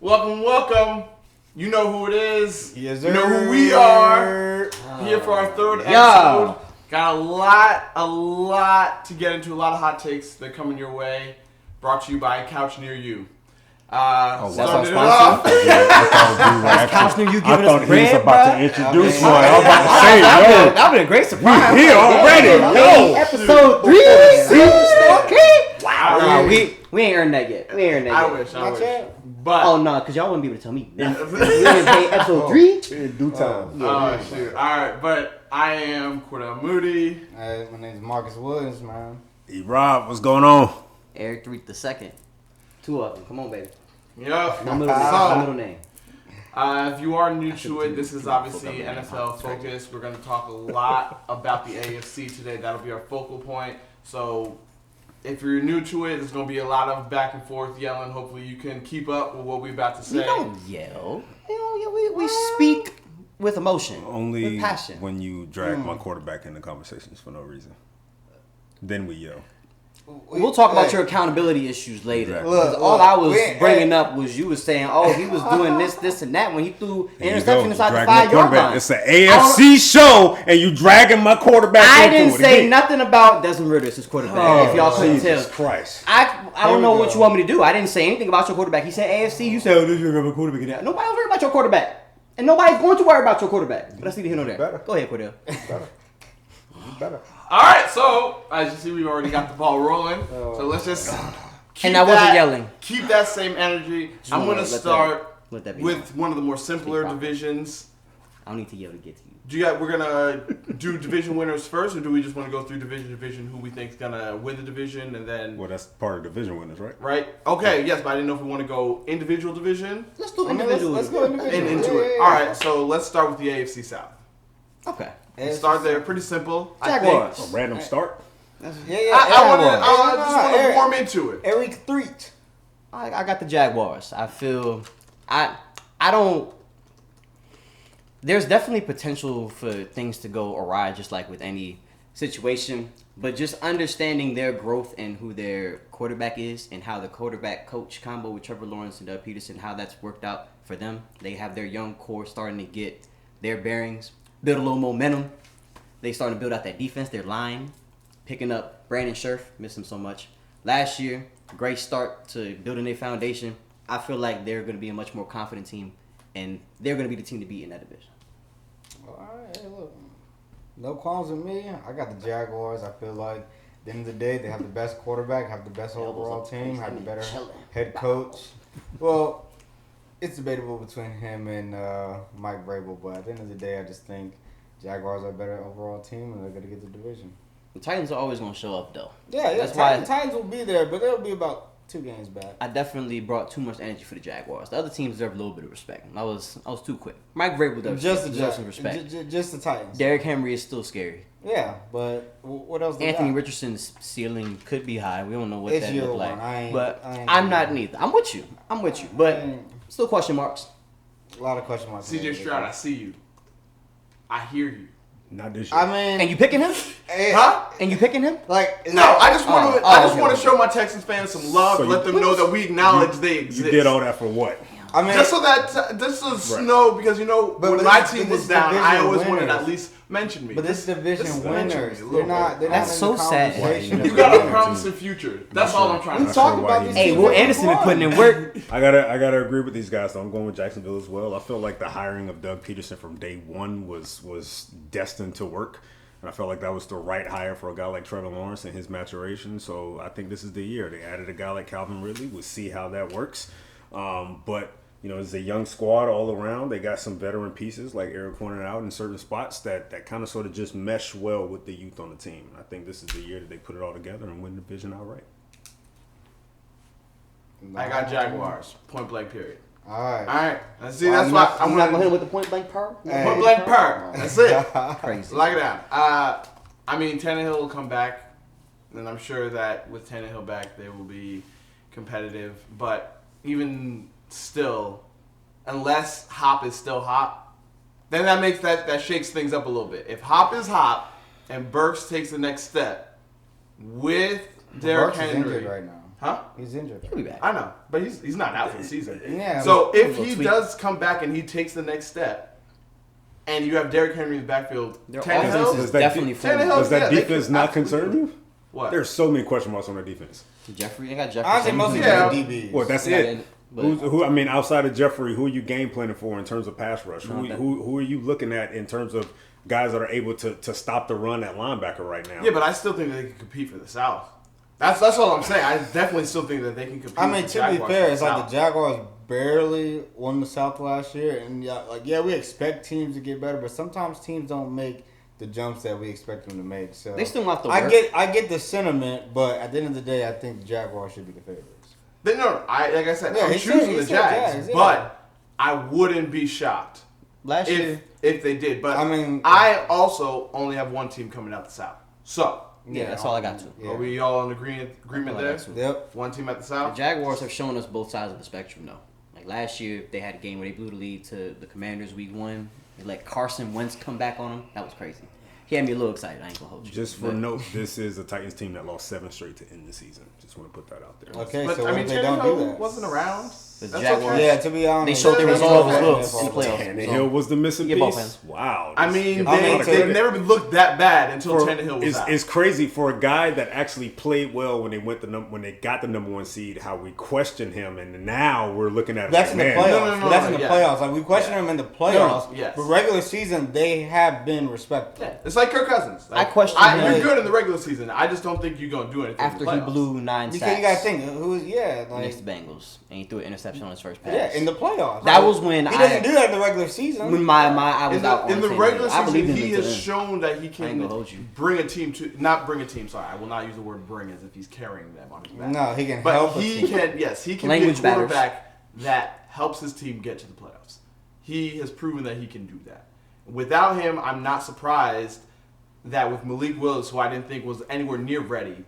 Welcome. You know who it is. Yes, you know who we are. Here for our third episode. Got a lot to get into. A lot of hot takes that are coming your way. Brought to you by Couch Near You. That's our sponsor. Couch Near You giving us the bread, he was about to introduce one. I was about to say, that would have been a great surprise. We here already. Yo. Episode 3. Okay. Wow. We ain't earned that yet. I wish. But oh no, because y'all wouldn't be able to tell me nothing. We didn't pay episode 3 in due time. Oh shoot! All right, but I am Cordell Moody. My name's Marcus Williams, man. Rob, what's going on? Eric Threet the second. 2 of them. Come on, baby. Yep. No middle name. If you are new to it, this is obviously NFL focused. We're going to talk a lot about the AFC today. That'll be our focal point. So if you're new to it, there's going to be a lot of back and forth yelling. Hopefully you can keep up with what we're about to say. We don't yell. We speak with emotion. Only with passion. When you drag my quarterback into conversations for no reason. Then we yell. We'll talk about your accountability issues later. Look, all I was bringing up was you was saying, oh, he was doing this, and that when he threw an interception inside the 5-yard line. It's an AFC show, and you dragging my quarterback I didn't say nothing about Desmond Ritter as his quarterback, if y'all couldn't tell. Jesus Christ. I don't know what you want me to do. I didn't say anything about your quarterback. He said AFC. You said, oh, this is your quarterback. Nobody was worried about your quarterback. And nobody's going to worry about your quarterback. But let's leave it here nor there. Go ahead, Cordell. Better. All right, so as you see, we've already got the ball rolling. So let's just keep Keep that same energy. I'm going to start with one of the more simpler divisions. I don't need to yell to get to you. We're gonna do division winners first, or do we just want to go through division who we think is gonna win the division, and then? Well, that's part of division winners, right? Right. Okay. Yes, but I didn't know if we want to go individual division. Let's do individual. Let's go individual. Into it. All right. So let's start with the AFC South. Okay. Start there. Pretty simple. Jaguars. A random start. I just want to warm into it. Eric Threet. I got the Jaguars. I feel I don't. There's definitely potential for things to go awry, just like with any situation. But just understanding their growth and who their quarterback is, and how the quarterback-coach combo with Trevor Lawrence and Doug Peterson, how that's worked out for them. They have their young core starting to get their bearings, build a little momentum. They starting to build out that defense, their line, picking up Brandon Scherf, miss him so much. Last year, great start to building their foundation. I feel like they're going to be a much more confident team, and they're going to be the team to beat in that division. All right, hey, look, no qualms with me. I got the Jaguars. I feel like at the end of the day, they have the best quarterback, have the best overall team, have the better head coach. Well, it's debatable between him and Mike Vrabel, but at the end of the day, I just think Jaguars are a better overall team, and they're going to get the division. The Titans are always going to show up, though. Yeah, that's why Titans will be there, but they'll be about 2 games back. I definitely brought too much energy for the Jaguars. The other teams deserve a little bit of respect. I was too quick. Mike Vrabel deserves some respect. Just the Titans. Derrick Henry is still scary. Yeah, but what else? Anthony Richardson's ceiling could be high. We don't know what that looks like. I'm not neither. I'm with you. But still question marks. A lot of question marks. CJ Stroud, I see you. I hear you. Not this year. I mean, and you picking him? Huh? And you picking him? Like no, I just want to show my Texans fans some love. So let them know that we acknowledge they exist. You did all that for what? I mean, just so that this is no, because when my team was down, I always wanted to at least mention me. But this division winners, they're not. That's so sad. You got a promising future. That's all I'm trying to talk about. Hey, Will Anderson been putting in work. I gotta agree with these guys. Though. I'm going with Jacksonville as well. I feel like the hiring of Doug Peterson from day one was destined to work. And I felt like that was the right hire for a guy like Trevor Lawrence and his maturation. So I think this is the year. They added a guy like Calvin Ridley. We'll see how that works. But, it's a young squad all around. They got some veteran pieces, like Eric pointed out, in certain spots that kind of sort of just mesh well with the youth on the team. I think this is the year that they put it all together and win the division outright. I got Jaguars. Point blank, period. All right. See, that's why I'm not going to hit him with the point blank per. Point blank per. That's it. Crazy. Lock it down. Tannehill will come back, and I'm sure that with Tannehill back, they will be competitive. But even still, unless Hop is still Hop, then that shakes things up a little bit. If Hop is Hop and Burks takes the next step with Derrick Henry right now. Huh? He's injured. He'll be back. I know, but he's not out for the season. Yeah. So if little he tweak. does come back and he takes the next step, and you have Derrick Henry in the backfield, Their offense Tannehill, is that definitely Tannehill- full. Does that Yeah, they defense could not absolutely concern do you? what? There's so many question marks on their defense. Jeffrey, they got Jeffrey. Honestly, most of Yeah. the DBs. Well, that's Not it. in- but- Who? I mean, outside of Jeffrey, who are you game planning for in terms of pass rush? No, that- Who are you looking at in terms of guys that are able to stop the run at linebacker right now? Yeah, but I still think they can compete for the South. That's all I'm saying. I definitely still think that they can compete. I mean, with the to be Jaguars fair, for it's the like South. the Jaguars barely won the South last year, and we expect teams to get better, but sometimes teams don't make the jumps that we expect them to make. So They still have to I work. get the sentiment, but at the end of the day, I think the Jaguars should be the favorites. Like I said, Yeah, I'm he choosing said the Jags, Jags, yeah. but I wouldn't be shocked Last year, if they did. But I mean- I also only have one team coming out the South. So yeah, that's all I got to. Yeah. are we all in agreement All I there? got to. Yep. One team at the The South. Jaguars have shown us both sides of the spectrum, though. Like last year, they had a game where they blew the lead to the Commanders week 1. They let Carson Wentz come back on them. That was crazy. He had me a little excited. I ain't gonna hold you. Just for But note, this is a Titans team that lost 7 straight to end the season. Just want to put that out there. Okay, But so I what mean, if they don't do Tannehill that? wasn't around. The That's Jaguars- okay. Yeah, to be honest, They showed their Tannehill resolve was as well good. in the playoffs. Tannehill was the missing Yeah, both piece. hands. Wow. I mean, I mean, they've never been looked that bad until For- Tannehill was out. it's crazy for a guy that actually played well when they when they got the number 1 seed. How we questioned him, and now we're looking at him That's like, in the man, playoffs. no, That's in the yeah. playoffs. Like we question them in the playoffs, yes. but regular season they have been respected. Yeah, it's like Kirk Cousins. Like, I question You're him. good in the regular season. I just don't think you're gonna do anything after in the he playoffs. blew 9 Because sacks you gotta think who is like against the Bengals, and he threw an interception on his first pass. yeah in the playoffs. That was when he I- doesn't do that in the regular season. when I was out In on the Tannehill. regular I believe season, him he until has then. shown that he I ain't can gonna hold you. bring a team to not bring a team. Sorry, I will not use the word bring as if he's carrying them on his back. No, he can But help. a he team. can. Yes, he can Language be a matters. quarterback that helps his team get to the playoffs. He has proven that he can do that. Without him, I'm not surprised that with Malik Willis, who I didn't think was anywhere near ready,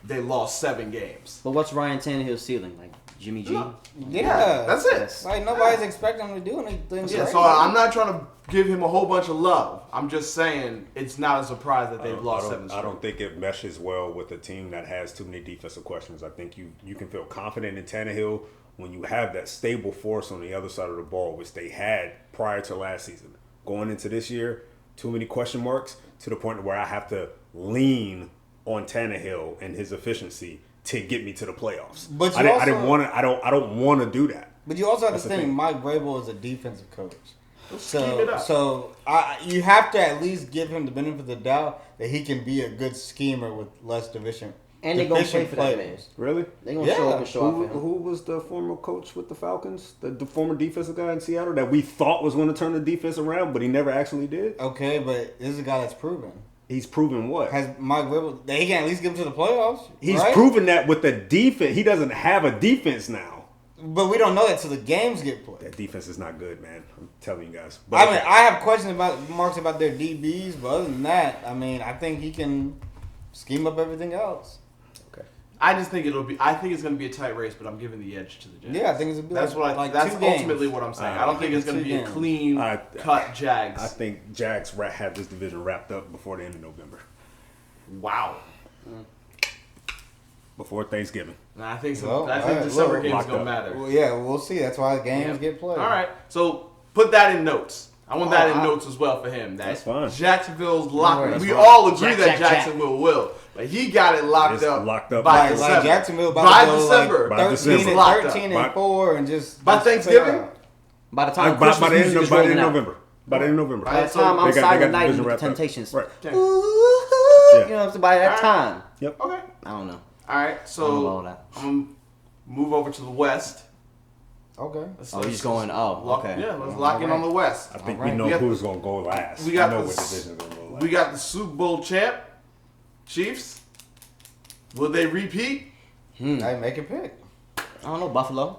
they lost 7 games. But what's Ryan Tannehill's ceiling? Like Jimmy G? No. Yeah, That's it. Yes. Like nobody's expecting him to do anything. Yeah, crazy. so I'm not trying to give him a whole bunch of love. I'm just saying it's not a surprise that they've lost 7 I straight. don't think it meshes well with a team that has too many defensive questions. I think you can feel confident in Tannehill when you have that stable force on the other side of the ball, which they had prior to last season. Going into this year, too many question marks to the point where I have to lean on Tannehill and his efficiency to get me to the playoffs. But I you didn't also- want to. I don't want to do that. But you also have That's to the think thing. Mike Vrabel is a defensive coach. keep it up. So you have to at least give him the benefit of the doubt that he can be a good schemer with less division. And they gonna play deficient for that man. players. Really? They gonna show Yeah. up and show out for him. Who was the former coach with the Falcons? The former defensive guy in Seattle that we thought was going to turn the defense around, but he never actually did. Okay, but this is a guy that's proven. He's proven what? Has Mike Vrabel that he can at least get him to the playoffs? He's right? proven that with the defense. He doesn't have a defense now. But we don't know that till the games get played. That defense is not good, man. I'm telling you guys. I mean, I have questions about marks about their DBs, but other than that, I mean, I think he can scheme up everything else. okay. I just think I think it's going to be a tight race, but I'm giving the edge to the Jags. Yeah, I think it's a good. That's what that's 2 games. ultimately what I'm saying. I I don't think it's going to 2 be a games. clean cut Jags. I think Jags have this division wrapped up before the end of November, Wow. before Thanksgiving. And I think Well, I think alright, December look, games locked going to up. matter. Well, yeah, we'll see. That's why games Yeah. get played. All right. So put that in notes. I want that in I- notes as well for him. That That's fine. Jacksonville's locked. That's We fine. all agree that Jack. Jacksonville will, but he got it locked It's up. locked up. by Like December. Jacksonville about by to go December. By 13 December. and Locked up. 13 By- and 4 and just By just Thanksgiving? figure it out. By the time By the Christmas end music of, is by the rolling end of out. November. By the end of November. By the Right, time so I'm they got Silent the Night division with the wrapped up. Temptations. Right. Okay. Ooh, Yeah. You know what I'm saying? By that Alright. time. Yep. Okay. I don't know. All right. I don't know So all that. I'm gonna move over to the West. Okay. Oh, he's going. Oh, Lock, okay. Yeah, let's lock in on the West. I think All right. we know We got who's going to go last. we got I know the what s- division is going to go last. We got the Super Bowl champ, Chiefs. Will they repeat? Hey, make a pick. I don't know, Buffalo.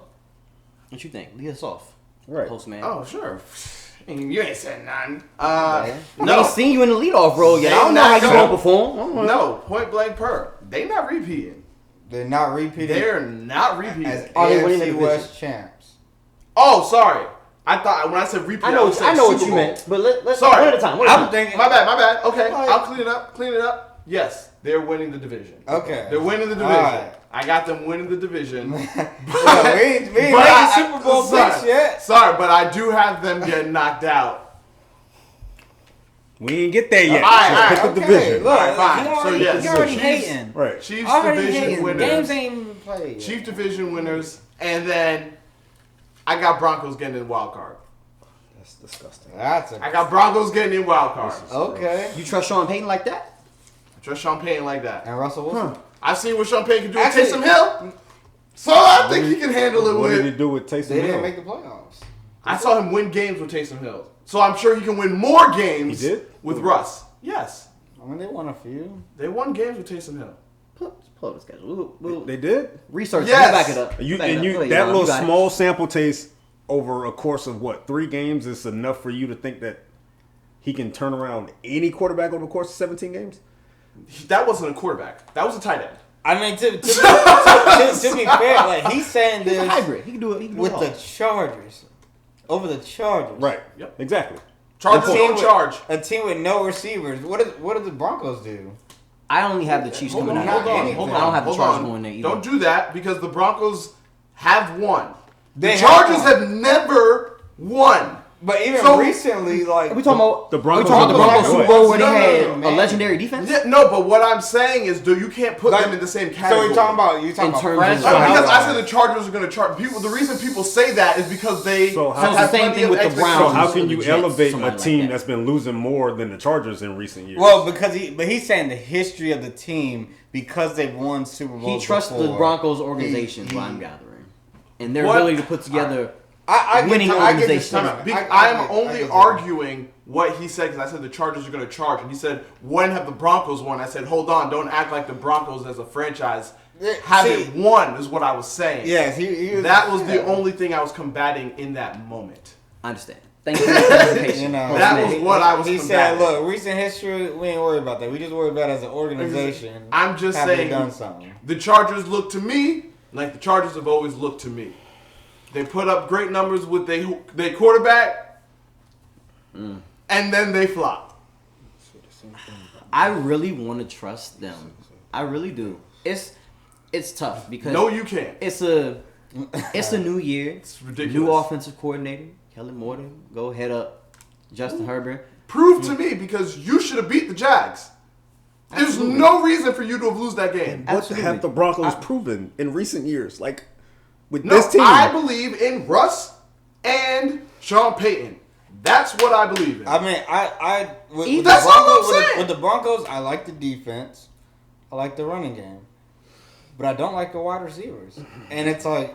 What you think? Lead us off. Right. Postman. Oh, sure. You ain't said nothing. I No. ain't seen you in the leadoff role yet. They I don't know how not you gonna- gonna perform. I don't know. No, point blank per. They not repeating. They're not repeating They're not repeating. as Are they winning the AFC division? West champs. Oh, sorry. I thought when I said repeat, I know was saying what Super you Bowl. meant. But let's Sorry. one at a time. One at a I'm time. thinking. My bad. Okay, Like- I'll clean it up. yes, they're winning the division. Okay. They're winning the division. Alright. I got them winning the division. We ain't made Super Bowl picks yet. Sorry, but I do have them getting knocked out. We ain't get there yet. All right, Pick the okay. division. Look, Alright, fine. you So, already, yes, you already Chiefs- hating. Right. Chiefs Already division hating. winners. Games ain't even played yet. Chiefs division winners, and then I got Broncos getting in wild card. That's disgusting. I got Broncos getting in wild card. Okay. You trust Sean Payton like that? Trust Sean Payton like that. And Russell Wilson. I've seen what Sean Payton can do with Actually- Taysom Hill, so I think he can handle it What did he with. do with Taysom They Hill? didn't make the playoffs. I saw him win games with Taysom Hill, so I'm sure he can win more games He did? with Russ. Yes, I mean, they won a few. they won games with Taysom Hill. Pull up the schedule. We'll They did? research. Yes. We'll back it up. You, Back it and up. you Go ahead, that Elon. little You got it. small sample taste over a course of what, 3 games is enough for you to think that he can turn around any quarterback over the course of 17 games? That wasn't a quarterback. That was a tight end. I mean, to be fair, like he's saying He's a this hybrid. He can do it. He can do with it all. the Chargers, over the Chargers. Right. Yep. Exactly. Chargers A team don't with- charge. A team with no receivers. What did the Broncos do? I only have the Chiefs Hold coming on, out. hold on, anything. hold I don't on, have the hold Chargers on. going there either. Don't do that because the Broncos have won. The They Chargers have have never won. But even So- recently, like Are we talking about The are we Broncos talking about the are Broncos the Super Bowl where they No, no, had no, a man. legendary defense? Yeah, no, but what I'm saying is, you can't put Like, them in the same so category. you're talking about In franchise. terms of- Because I said the Chargers are going to charge people. The reason people say that is because they So how- have So it's the same plenty thing of with the expectations. So Browns. how or can the you Jets, elevate a somebody like team that. that's been losing more than the Chargers in recent years? Well, because he's saying the history of the team because they've won Super Bowls. He trusts the before. Broncos organization, is what I'm gathering, and their What? ability to put together. I winning get, I get the organization. sentiment. I'm I only get that. arguing what he said because I said the Chargers are going to charge, and he said, "When have the Broncos won?" I said, "Hold on, don't act like the Broncos as a franchise Yeah, haven't see- won." Is what I was saying. Yes, he was, That was the yeah. only thing I was combating in that moment. I understand. Thank you for the clarification. You know, That was what I was He said, combating. "Look, recent history, we ain't worried about that. We just worry about it as an organization. I'm just have they saying, done something." the Chargers look to me like the Chargers have always looked to me. They put up great numbers with their quarterback, and then they flop. I really want to trust them. I really do. It's tough because No, you can't. it's a new year. It's ridiculous. New offensive coordinator, Kellen Moore. Go head up, Justin Herbert. Prove to me because you should have beat the Jags. There's Absolutely. no reason for you to have lose that game. What Absolutely. have the Broncos proven in recent years? Like, with No, this team? I believe in Russ and Sean Payton. That's what I believe in. I mean, with That's the all I'm Broncos, saying. with the Broncos, I like the defense, I like the running game, but I don't like the wide receivers. And it's like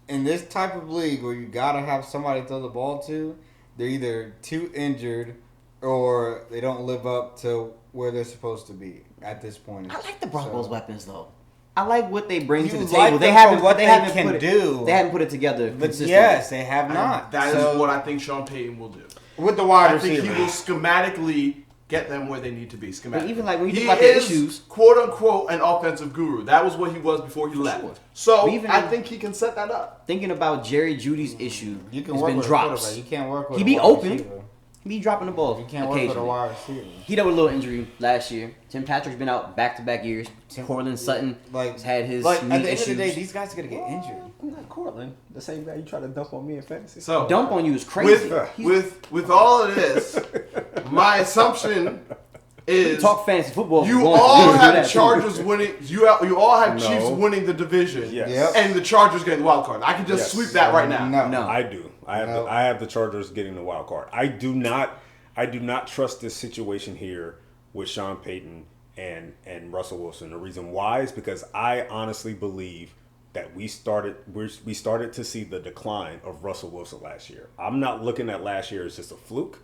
in this type of league where you gotta have somebody to throw the ball to, they're either too injured or they don't live up to where they're supposed to be at this point. I like the Broncos' So- weapons though. I like what they bring to You the like table. They them haven't for what they they haven't can put it, do. They haven't put it together But consistently. yes, they have not. That is So, what I think Sean Payton will do. with the wide I think receiver. he will schematically get them where they need to be. Schematically. But even like when you he think about the is, issues, quote unquote, an offensive guru. That was what he was before he left. sure. So But even I in- think he can set that up. thinking about Jerry Judy's issue, You can has work been with a drops. quarterback. You can't work with He a be wide open. receiver. He be dropping the ball. You can't work with a occasionally. wide receiver. He dealt with a little injury last year. Tim Patrick's been out back-to-back years. Cortland Sutton Like, had his like knee at the end issues. of the day, these guys are gonna get injured. I'm not Cortland, the same guy you try to dump on me in fantasy. So Dump on you is crazy. with all of this, my assumption is Talk fantasy football. you Going all to do have that too. Chargers winning. You all have No. Chiefs winning the division. Yes. Yep. And the Chargers getting the wild card. I can just Yes. sweep that right now. No. I do. I have the Chargers getting the wild card. I do not trust this situation here with Sean Payton and Russell Wilson. The reason why is because I honestly believe that we started to see the decline of Russell Wilson last year. I'm not looking at last year as just a fluke.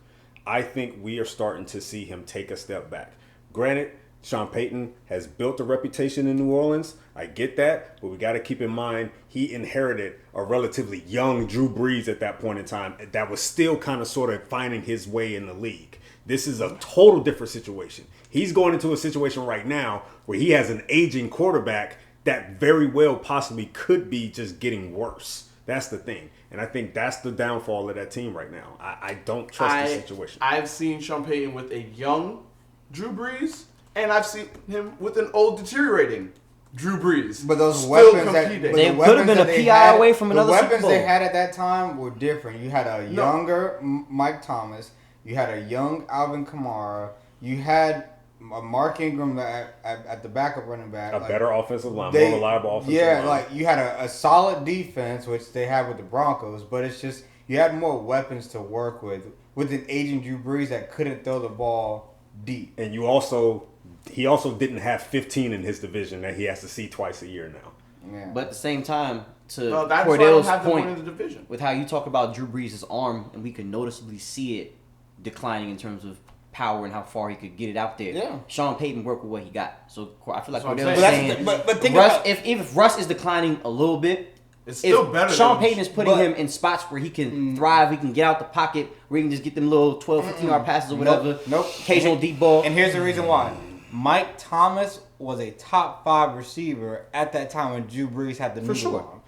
I think we are starting to see him take a step back. Granted, Sean Payton has built a reputation in New Orleans. I get that, but we got to keep in mind he inherited a relatively young Drew Brees at that point in time that was still kind of sort of finding his way in the league. This is a total different situation. He's going into a situation right now where he has an aging quarterback that very well possibly could be just getting worse. That's the thing. And I think that's the downfall of that team right now. I don't trust the situation. I've seen Sean Payton with a young Drew Brees and I've seen him with an old deteriorating Drew Brees. But those still weapons competing. They could have been a PI away from another Super Bowl. The weapons they had at that time were different. You had a younger Mike Thomas. You had a young Alvin Kamara. You had a Mark Ingram at the backup running back. A better offensive line, more reliable offensive line. Yeah, like you had a solid defense, which they had with the Broncos, but it's just you had more weapons to work with an aging Drew Brees that couldn't throw the ball deep. And he also didn't have 15 in his division that he has to see twice a year now. Yeah. But at the same time, to that's Cordell's why I don't have point, them in the division. with how you talk about Drew Brees' arm, and we can noticeably see it declining in terms of power and how far he could get it out there. Yeah. Sean Payton worked with what he got. So I feel like That's what I'm Cordell's saying. saying, But think Russ, about if Russ is declining a little bit, It's still better. Sean than Payton is putting him in spots where he can thrive, he can get out the pocket, where he can just get them little 12, 15-yard passes or whatever. Nope. Occasional deep ball. And here's the reason why. Mike Thomas was a top 5 receiver at that time when Drew Brees had the new arm.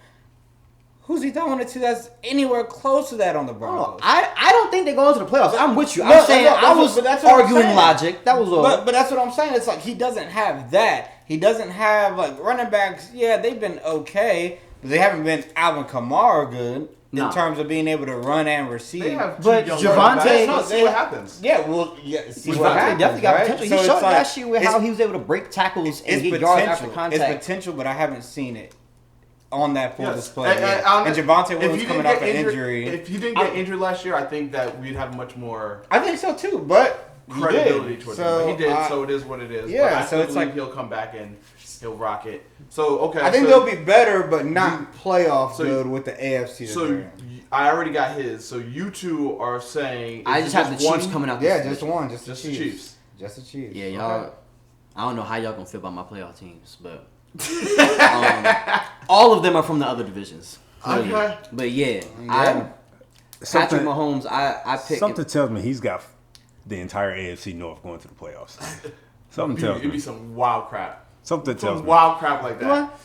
Who's he throwing it to that's anywhere close to that on the Broncos? I don't think they go into the playoffs. I'm with you. No, I'm saying I was but that's what I'm arguing saying. logic. That was all. But that's what I'm saying. It's like he doesn't have that. He doesn't have like running backs. Yeah, they've been okay, but they haven't been Alvin Kamara good in terms of being able to run and receive. They have But Javonte, let's see what happens. Yeah, well, see what Javonte happens, definitely got right? potential. So He it's showed like, last year with how he was able to break tackles and get yards after contact. It's potential, but I haven't seen it on that full display. And yet. And Javonte if Williams he coming didn't off an get injury. If he didn't get injured last year, I think that we'd have much more I think so too, but credibility towards him. But he did, so it is what it is. Yeah, but I so it's believe like he'll come back and he'll rock it. So okay, I think they'll be better, but not playoff good with the AFC. So I already got his. So you two are saying I just have the Chiefs coming out. Yeah, just one, just the Chiefs. Chiefs. Just the Chiefs. Yeah, y'all. I don't know how y'all gonna feel about my playoff teams, but all of them are from the other divisions. Clearly. Okay. But yeah. Patrick Mahomes, I picked. Something tells me he's got the entire AFC North going to the playoffs. Something tells me. It'd be some wild crap. Something tells me. Wild crap like that. What?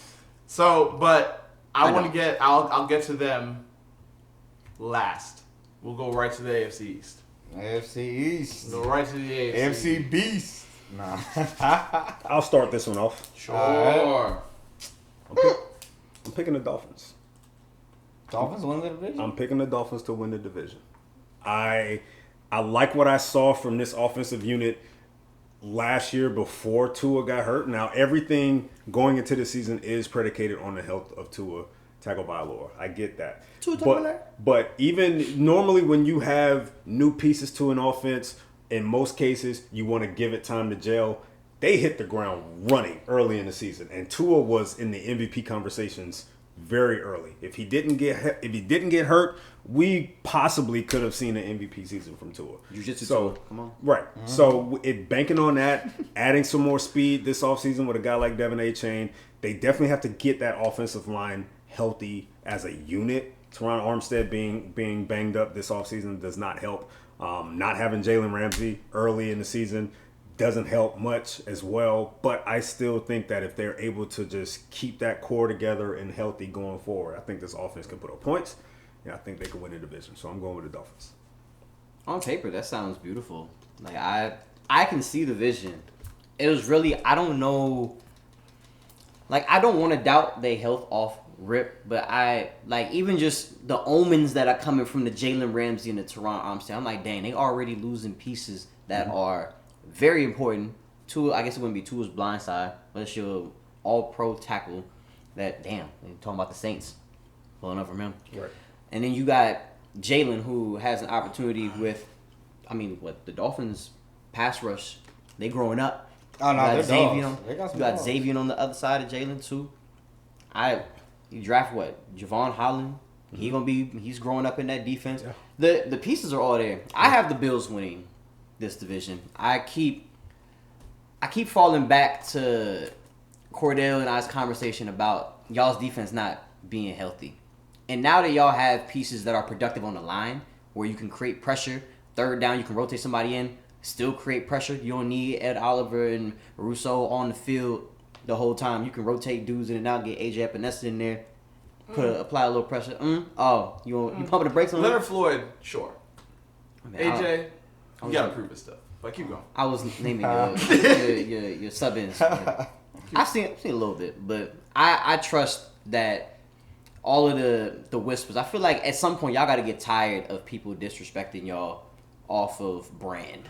So, but I want to get. I'll get to them last. We'll go right to the AFC East. AFC East. Go right to the AFC. AFC Beast. Nah. I'll start this one off. Sure. I'm picking the Dolphins. Dolphins win the division? I'm picking the Dolphins to win the division. I like what I saw from this offensive unit last year before Tua got hurt. Now, everything going into the season is predicated on the health of Tua Tagovailoa. I get that. But even normally when you have new pieces to an offense, in most cases, you want to give it time to gel. They hit the ground running early in the season, and Tua was in the MVP conversations very early. If he didn't get hurt, we possibly could have seen an MVP season from Tua. Jiu-Jitsu so, Tua. Come on. Right. Mm-hmm. So banking on that, adding some more speed this offseason with a guy like Devin A-Chain, they definitely have to get that offensive line healthy as a unit. Teron Armstead being banged up this offseason does not help. Not having Jalen Ramsey early in the season doesn't help much as well. But I still think that if they're able to just keep that core together and healthy going forward, I think this offense can put up points. And I think they can win the division. So I'm going with the Dolphins. On paper, that sounds beautiful. Like I can see the vision. It was really, I don't know. Like, I don't want to doubt their health off rip, but I like even just the omens that are coming from the Jalen Ramsey and the Teron Armstead. I'm like, dang, they already losing pieces that are very important. I guess it wouldn't be Tua's blind side, but it's your all-pro tackle. That damn, they're talking about the Saints blowing up from him. Right. And then you got Jalen, who has an opportunity with, the Dolphins pass rush. They growing up. Oh no, they're Xavier. dogs. You got Xavier on the other side of Jalen too. You draft what? Javon Holland. He's growing up in that defense. Yeah. The pieces are all there. I have the Bills winning this division. I keep falling back to Cordell and I's conversation about y'all's defense not being healthy. And now that y'all have pieces that are productive on the line, where you can create pressure, third down, you can rotate somebody in, still create pressure. You don't need Ed Oliver and Russo on the field the whole time. You can rotate dudes in and out, get AJ Epinesa in there, apply a little pressure. You pumping the brakes on Leonard Floyd, sure. I mean, AJ, you gotta prove his stuff. But keep going. I was naming your sub-ins. I've seen a little bit, but I trust that all of the whispers. I feel like at some point y'all got to get tired of people disrespecting y'all off of brand.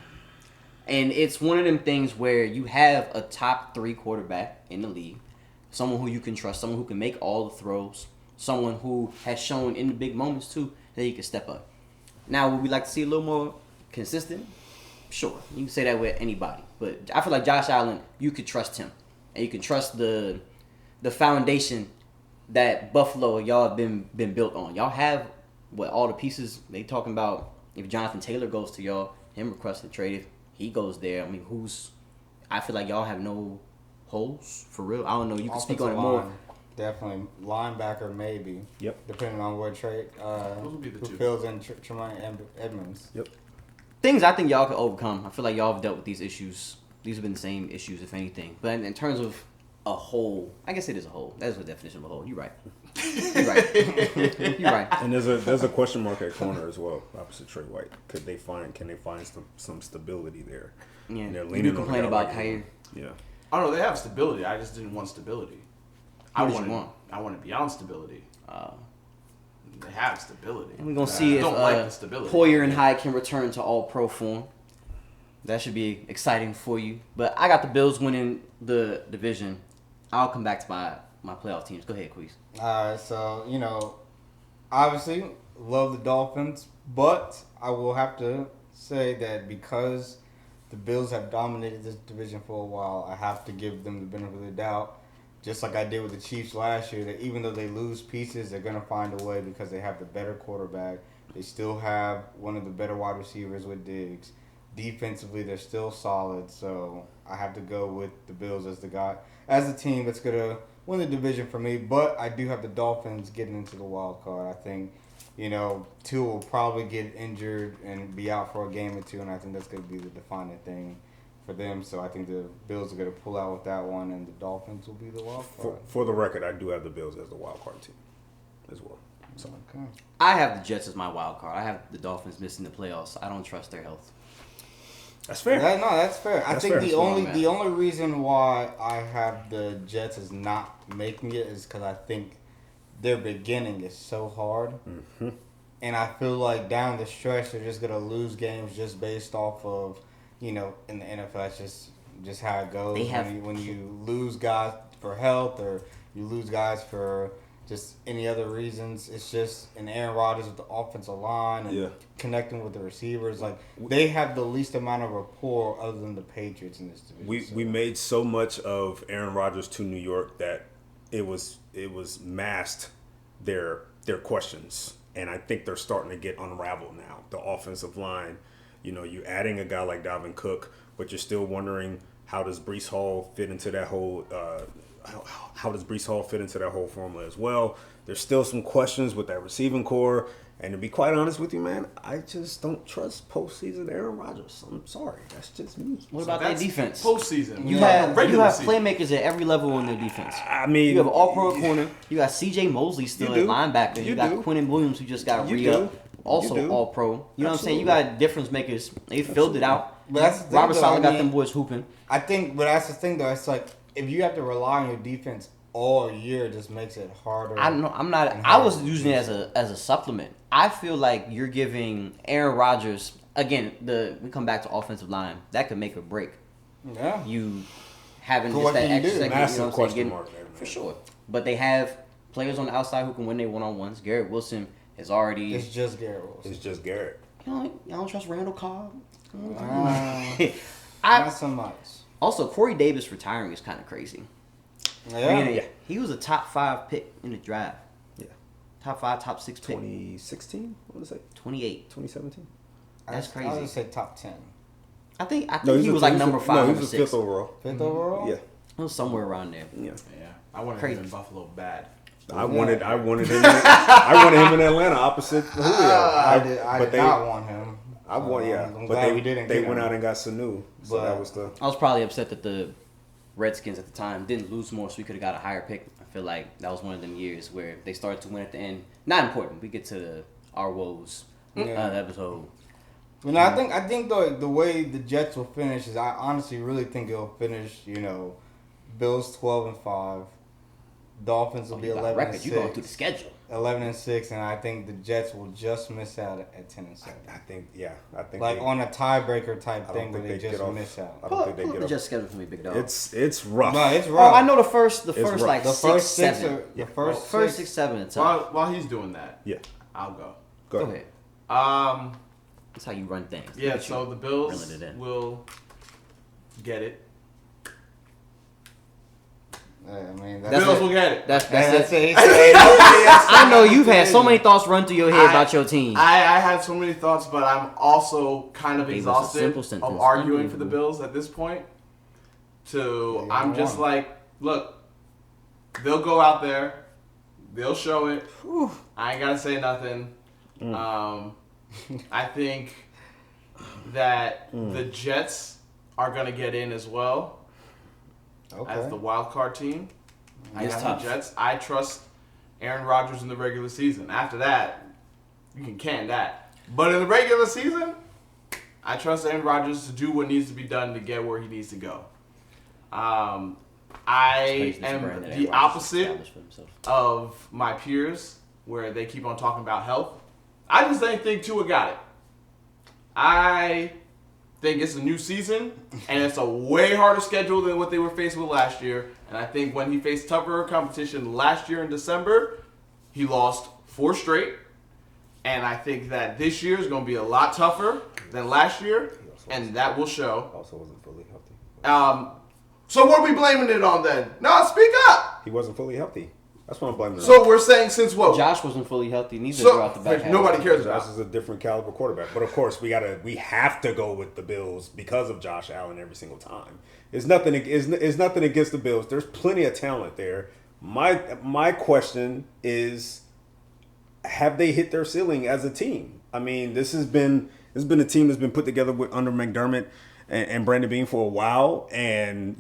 And it's one of them things where you have a top 3 quarterback in the league, someone who you can trust, someone who can make all the throws, someone who has shown in the big moments too that he can step up. Now, would we like to see a little more consistent? Sure, you can say that with anybody, but I feel like Josh Allen, you could trust him, and you can trust the foundation that Buffalo y'all have been built on. Y'all have all the pieces they talking about. If Jonathan Taylor goes to y'all, him requesting trade, if he goes there, I mean, I feel like y'all have no holes for real. I don't know. You can speak on it more. Definitely linebacker, maybe. Yep. Depending on what trade. Those would be the who two. fills in Tremaine Edmonds. Yep. Things I think y'all could overcome. I feel like y'all have dealt with these issues. These have been the same issues, if anything. But in terms of a whole, I guess it is a whole. That's the definition of a whole. You're right. You're right. You're right. And there's a question mark at corner as well, opposite Trey White. Can they find some stability there? Yeah. And they're You leaning do on complain a guy about like Kyrie. him. Yeah. I don't know. They have stability. I just didn't want stability. What did you want? I wanted beyond stability. They have stability. And we're going to see if don't like the stability. Poyer and Hyde can return to all-pro form. That should be exciting for you. But I got the Bills winning the division. I'll come back to my playoff teams. Go ahead, Queez. All right, so, obviously, love the Dolphins, but I will have to say that because the Bills have dominated this division for a while, I have to give them the benefit of the doubt. Just like I did with the Chiefs last year, that even though they lose pieces, they're going to find a way because they have the better quarterback. They still have one of the better wide receivers with Diggs. Defensively, they're still solid, so I have to go with the Bills as the team that's going to win the division for me. But I do have the Dolphins getting into the wild card. I think, Tua will probably get injured and be out for a game or two, and I think that's going to be the defining thing for them. So I think the Bills are going to pull out with that one, and the Dolphins will be the wild card. For the record, I do have the Bills as the wild card team as well. So Okay. I have the Jets as my wild card. I have the Dolphins missing the playoffs. I don't trust their health. that's fair. That's fair. I That's think fair. the only reason why I have the Jets as not making it is because I think their beginning is so hard. Mm-hmm. And I feel like down the stretch, they're just going to lose games just based off of, in the NFL, that's just how it goes. When you lose guys for health or you lose guys for just any other reasons, it's just an Aaron Rodgers with the offensive line and connecting with the receivers. Like, they have the least amount of rapport other than the Patriots in this division. We made so much of Aaron Rodgers to New York that it was masked their questions, and I think they're starting to get unraveled now. The offensive line, you're adding a guy like Dalvin Cook, but you're still wondering how does Breece Hall fit into that whole formula as well. There's still some questions with that receiving core. And to be quite honest with you, man, I just don't trust postseason Aaron Rodgers. I'm sorry. That's just me. What about their defense? Postseason. You have playmakers at every level on their defense. I mean, you have all-pro at corner. You got C.J. Mosley still at linebacker. You got do. Quentin Williams, who just got re-up. Also all-pro. You know what I'm saying? You got difference makers. They filled it out. But that's the thing, Robert though. Saleh got them boys hooping. I think, but that's the thing, though. It's like, if you have to rely on your defense all year, it just makes it harder. I don't know. I'm not. I was using it as a supplement. I feel like you're giving Aaron Rodgers again. We come back to offensive line that could make or break. Yeah. You having For just what that can you extra do? second. Massive question mark there, man. For sure. But they have players on the outside who can win their one-on-ones. Garrett Wilson has already. It's just Garrett Wilson. It's just Garrett. You don't trust Randall Cobb. Not so much. Also, Corey Davis retiring is kind of crazy. Yeah. He was a top 5 pick in the draft. Yeah. Top 5, top 6 pick. 2016? What was it? 28. 2017? That's crazy. I would say top 10. I think he was like number 5 No, or he was 6. 5th overall. Fifth overall? Yeah. It was somewhere around there. Yeah. I wanted him in Buffalo bad. I wanted him. I wanted him in Atlanta opposite Julio. I did not want him. I'm glad but we didn't they get went him. out and got Sanu. So But- that was the. I was probably upset that the Redskins at the time didn't lose more, so we could have got a higher pick. I feel like that was one of them years where they started to win at the end. Not important. We get to our woes Yeah. episode. You know, I think the way the Jets will finish is I honestly really think it'll finish. Bills 12-5, Dolphins will be 11-6. You going through the schedule. 11-6, and I think the Jets will just miss out at 10-7. I think On a tiebreaker type thing where they just miss out. I don't think they Pull get the off. Jets schedule for me, big dog. It's rough. No, it's Oh, rough. I know the first rough. like The 6, first 7. first 6, 7. It's up. While he's doing that, Yeah. I'll go. Go Go ahead. ahead. That's how you run things. Yeah, Look at so you the Bills reeling it in. will get it. I mean, That's Bills it. will get it. That's that's it. it. He said, I know you've had so many thoughts run through your head about your team. I had so many thoughts, but I'm also kind of Gave us a exhausted simple sentence. of arguing for the Unbelievable. Bills at this point. So Yeah, I'm I just won. like, look, they'll go out there, they'll show it. I ain't gotta say nothing. I think that the Jets are gonna get in as well as the wild card team. I It's got tough. the Jets. I trust Aaron Rodgers in the regular season. After that, you can can that. But in the regular season, I trust Aaron Rodgers to do what needs to be done to get where he needs to go. I am the opposite of my peers, where they keep on talking about health. I just don't think Tua got it. I think it's a new season, and it's a way harder schedule than what they were faced with last year. And I think when he faced tougher competition last year in December, he lost 4 straight. And I think that this year is going to be a lot tougher than last year, and that will show. Also wasn't fully healthy. So what are we blaming it on then? No, speak up. He wasn't fully healthy. That's what I'm blaming it on. So we're saying since what? Josh wasn't fully healthy. Neither So, throughout the back half. nobody cares about. Josh is a different caliber quarterback, but of course we have to go with the Bills because of Josh Allen every single time. It's nothing against the Bills. There's plenty of talent there. My question is, have they hit their ceiling as a team? I mean, this has been a team that's been put together under McDermott and Brandon Beane for a while, and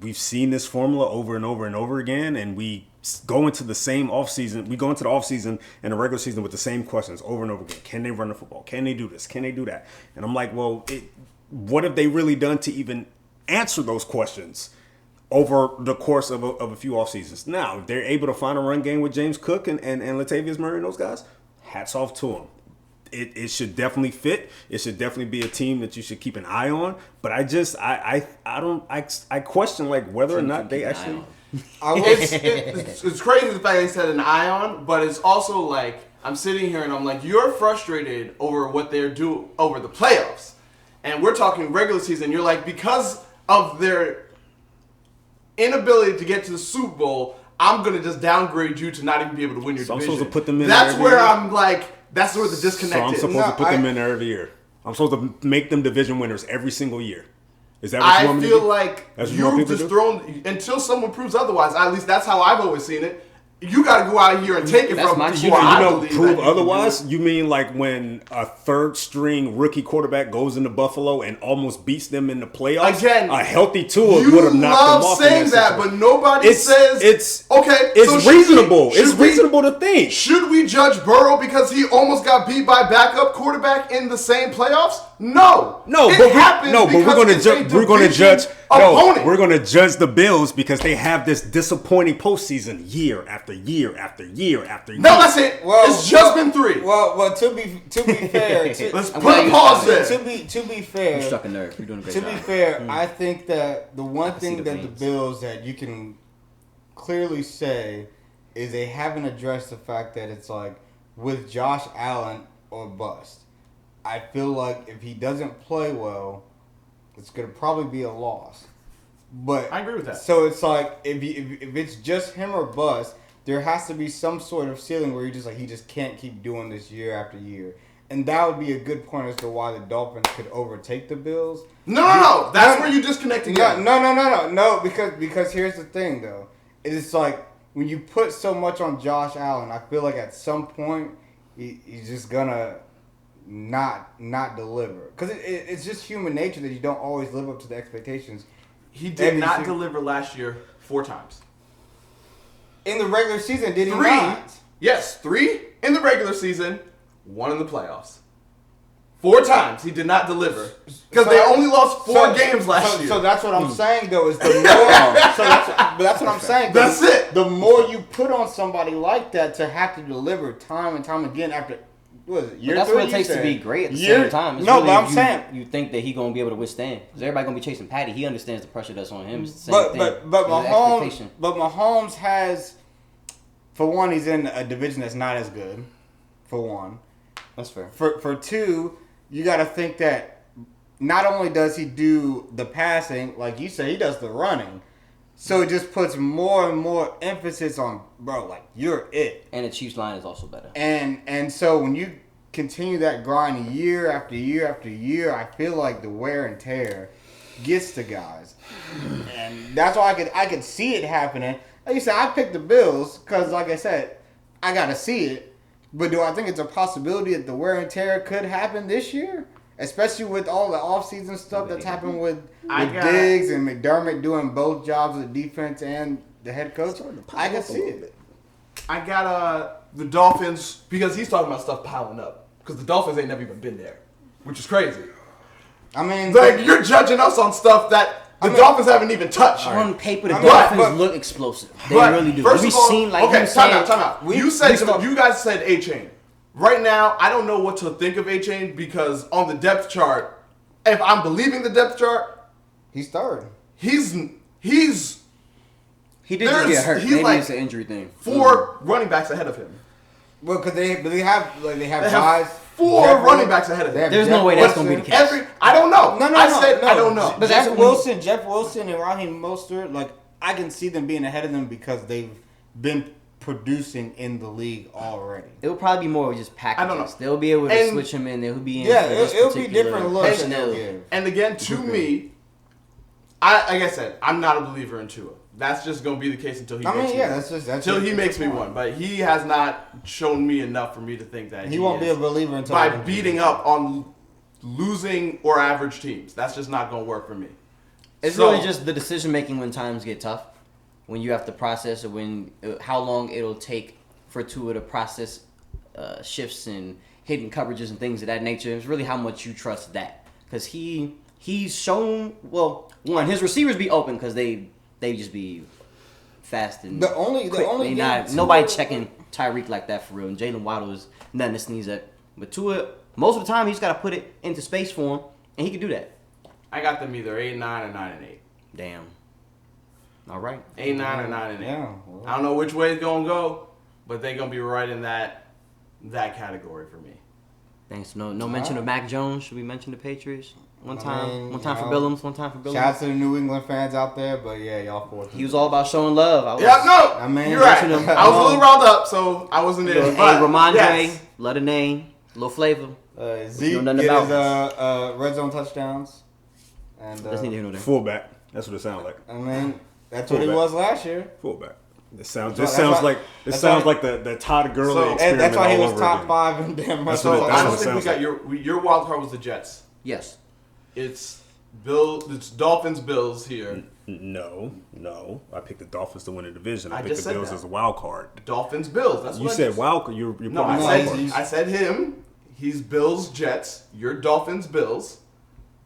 we've seen this formula over and over and over again, and we go into the same offseason. We go into the offseason and the regular season with the same questions over and over again. Can they run the football? Can they do this? Can they do that? And I'm like, well, what have they really done to even answer those questions over the course of a few off seasons? Now, if they're able to find a run game with James Cook and Latavius Murray and those guys, hats off to them. It should definitely fit. It should definitely be a team that you should keep an eye on. But I question whether or not they actually. It's crazy the fact they said an eye on, but it's also like I'm sitting here and I'm like, you're frustrated over what they're doing over the playoffs, and we're talking regular season. You're like, because of their inability to get to the Super Bowl, I'm gonna just downgrade you to not even be able to win your So I'm division. supposed to put them in That's every where year? I'm like, that's where the disconnect So I'm is. supposed to put them in there every year. I'm supposed to make them division winners every single year. Is that what you I want me to do? feel like That's what you want you've people to just do? thrown until someone proves otherwise. At least that's how I've always seen it. You got to go out here and take it That's from my people. shit. I You believe that prove you can do otherwise? it. You mean like when a third string rookie quarterback goes into Buffalo and almost beats them in the playoffs? Again, a healthy Tua You would have knocked them love off. saying in that, but situation. nobody says it's okay. It's so should reasonable. we- should It's we- reasonable to think. Should we judge Burrow because he almost got beat by backup quarterback in the same playoffs? No, No, it but happens we're because going it's a to we're going to division judge. opponent. No, we're going to judge the Bills because they have this disappointing postseason year after year after year after year. No, that's it. It's just been 3. Well, to be fair, Let's I'm put glad a you pause started. there. to be fair, You struck a nerve. You're doing a great to job. be fair, I think that the one see thing the that the veins. Bills that you can clearly say is they haven't addressed the fact that it's like with Josh Allen or bust. I feel like if he doesn't play well, it's gonna probably be a loss. But I agree with that. So it's like if it's just him or bust, there has to be some sort of ceiling where he just can't keep doing this year after year. And that would be a good point as to why the Dolphins could overtake the Bills. No. That's where you disconnect again. No. Because here's the thing though, it's like when you put so much on Josh Allen, I feel like at some point he's just gonna not deliver. Because it's just human nature that you don't always live up to the expectations. He did not deliver last year 4 times. In the regular season, did he 3. not? Yes, 3 in the regular season, 1 in the playoffs. 4 times he did not deliver because they only lost 4 games last year. So that's what I'm saying though is the more. But that's what I'm saying. That's it. The more you put on somebody like that to have to deliver time and time again after. What is it? But that's what it takes to be great at the same time. It's really but I'm saying you think that he gonna be able to withstand because everybody gonna be chasing Patty. He understands the pressure that's on him. It's the same thing. But Mahomes has, for one, he's in a division that's not as good. For one, that's fair. For two, you got to think that not only does he do the passing, like you said, he does the running. So it just puts more and more emphasis on, bro, like, you're it. And the Chiefs line is also better. And so when you continue that grind year after year after year, I feel like the wear and tear gets to guys. And that's why I could see it happening. Like you said, I picked the Bills because, like I said, I got to see it. But do I think it's a possibility that the wear and tear could happen this year? Especially with all the offseason stuff that's happened with Diggs and McDermott doing both jobs of defense and the head coach. I can see it. I got the Dolphins because he's talking about stuff piling up because the Dolphins ain't never even been there, which is crazy. I mean, like you're judging us on stuff that the Dolphins haven't even touched. On paper, the Dolphins look explosive. They really do. First of all, time out. You guys said A-Chain. Right now, I don't know what to think of A-Chain because on the depth chart, if I'm believing the depth chart, he's third. He did just get hurt. Maybe it's an injury thing. 4 running backs ahead of him. Well, because they have guys. 4 running backs ahead of him. There's no way that's going to be the case. I don't know. I don't know. But Jeff Wilson and Raheem Mostert, like, I can see them being ahead of them because they've been producing in the league already. It will probably be more just packages. I don't know. They'll be able to switch him in. They'll be in. Yeah, it'll be different looks. And again, to me, like I said, I'm not a believer in Tua. That's just going to be the case until he makes me one. But he has not shown me enough for me to think that he won't be a believer until by beating up on losing or average teams. That's just not going to work for me. It's really just the decision making when times get tough, when you have to process, or how long it'll take for Tua to process shifts and hidden coverages and things of that nature. It's really how much you trust that, because he's shown his receivers be open because they just be fast and nobody checking Tyreek like that for real. And Jalen Waddle is nothing to sneeze at. But Tua, most of the time, he's got to put it into space for him, and he can do that. I got them either 8-9 or 9-8. Damn. All right. 8-9 or 9-8. Yeah. Well. I don't know which way it's gonna go, but they're gonna be right in that category for me. Thanks. No mention of Mac Jones. Should we mention the Patriots? One time for Billums. Shout out to the New England fans out there, but yeah, y'all for He was all about showing love. You're right. I was a little riled up, so I wasn't in. Hey, Ramondre, let a name, little flavor. Zeke get his red zone touchdowns. And fullback. That's what it sounds like. I mean, that's what he was last year. Fullback. It sounds like the Todd Gurley experiment. That's why he was all top over 5 in damn. I don't think we got your wild card was the Jets. Yes. It's Dolphins Bills here. No. I picked the Dolphins to win the division. I picked just the Bills as a wild card. Dolphins Bills. That's you what said wild card. You're no, I said him. He's Bills Jets. You're Dolphins Bills.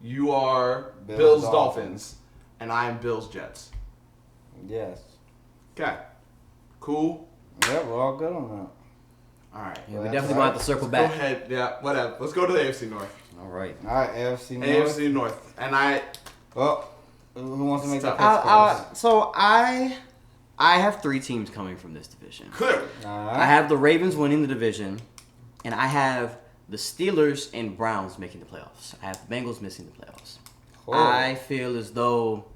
You are Bills Dolphins, and I am Bills Jets. Yes. Okay. Cool. Yeah, we're all good on that. All right. Yeah, we definitely going to have to circle back. Go ahead. Yeah, whatever. Let's go to the AFC North. All right, AFC North. AFC North. And who wants to make that pick first? So I have 3 teams coming from this division. Clearly. I have the Ravens winning the division, and I have the Steelers and Browns making the playoffs. I have the Bengals missing the playoffs. Oh. I feel as though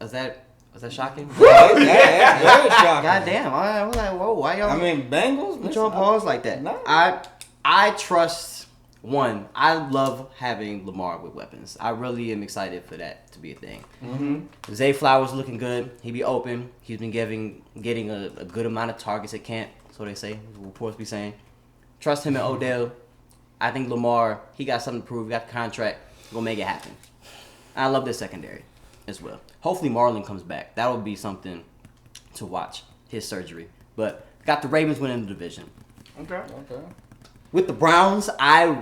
is that shocking? Yeah, very shocking. God damn! I was like, whoa, why y'all? I mean, Bengals. Put your pause like that. No. I trust. One, I love having Lamar with weapons. I really am excited for that to be a thing. Mm-hmm. Zay Flowers looking good. He be open. He's been getting a good amount of targets at camp. So they say. Reports be saying. Trust him and Odell. I think Lamar, he got something to prove. He got the contract. Gonna make it happen. I love this secondary as well. Hopefully Marlon comes back. That would be something to watch. His surgery. But got the Ravens winning the division. Okay. With the Browns, I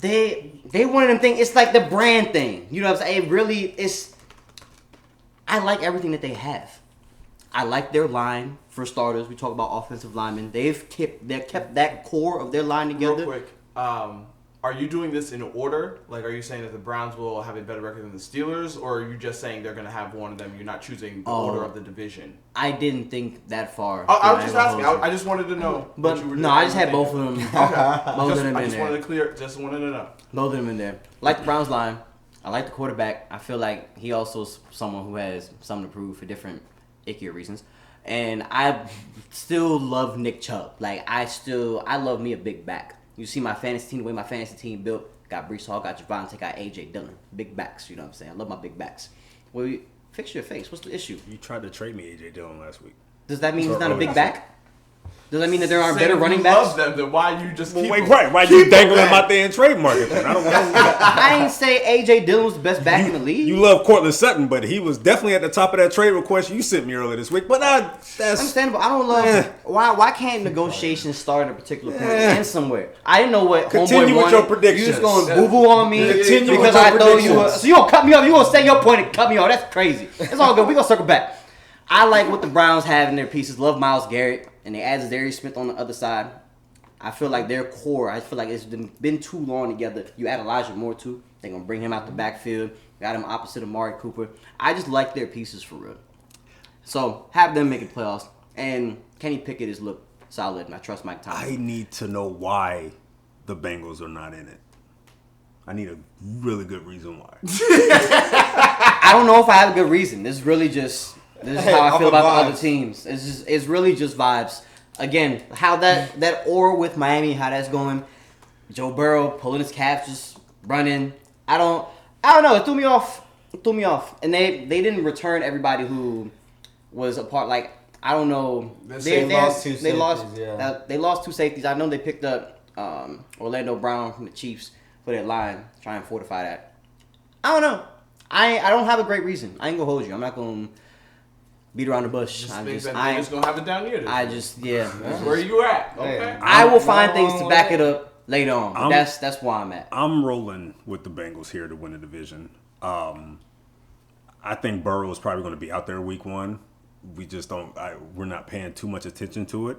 They one of them things. It's like the brand thing. You know what I'm saying? It really is. I like everything that they have. I like their line for starters. We talk about offensive linemen. They've kept that core of their line together. Real quick, are you doing this in order? Like, are you saying that the Browns will have a better record than the Steelers, or are you just saying they're going to have one of them? You're not choosing the order of the division. I didn't think that far. I was just asking. I just wanted to know. But what you were no, doing. I just had both of them. Both of them in I just there. wanted to clear. Just wanted to know. Both of them in there. Like the Browns line. I like the quarterback. I feel like he also is someone who has something to prove for different ickier reasons. And I still love Nick Chubb. Like, I love me a big back. You see my fantasy team, the way my fantasy team built. Got Breece Hall, got Javonte, got A.J. Dillon. Big backs, you know what I'm saying? I love my big backs. Well, fix your face. What's the issue? You tried to trade me A.J. Dillon last week. Does that mean he's not a big back? Does that mean that there aren't better running You backs? love them, then why you just keep Wait, them? right? Why you dangling him out there in trade market? Then? I don't know. I ain't say A.J. Dillon was the best back in the league. You love Cortland Sutton, but he was definitely at the top of that trade request you sent me earlier this week. But that's understandable. I don't love why can't negotiations start at a particular point and somewhere? I didn't know what Continue homeboy with wanted. your predictions. You just going boo boo on me Continue because with your I throw you. predictions. So you gonna cut me off? You gonna say your point and cut me off? That's crazy. It's all good. We gonna circle back. I like what the Browns have in their pieces. Love Myles Garrett and they added Darius Smith on the other side. I feel like their core. I feel like it's been too long together. You add Elijah Moore too. They're gonna bring him out the backfield. Got him opposite of Amari Cooper. I just like their pieces for real. So have them make the playoffs. And Kenny Pickett has looked solid, and I trust Mike Tomlin. I need to know why the Bengals are not in it. I need a really good reason why. I don't know if I have a good reason. This is how I feel about the other teams. It's really just vibes. Again, how that aura with Miami, how that's going. Joe Burrow pulling his calf, just running. I don't know. It threw me off. And they didn't return everybody who was a part. Like, I don't know. They lost two safeties. They lost two safeties. I know they picked up Orlando Brown from the Chiefs for their line, try and fortify that. I don't know. I don't have a great reason. I ain't gonna hold you. I'm not gonna beat around the bush. They're just gonna have it down here. Where you at? Okay. I will find things to back it up later on. That's where I'm at. I'm rolling with the Bengals here to win the division. I think Burrow is probably going to be out there week one. We just don't. We're not paying too much attention to it.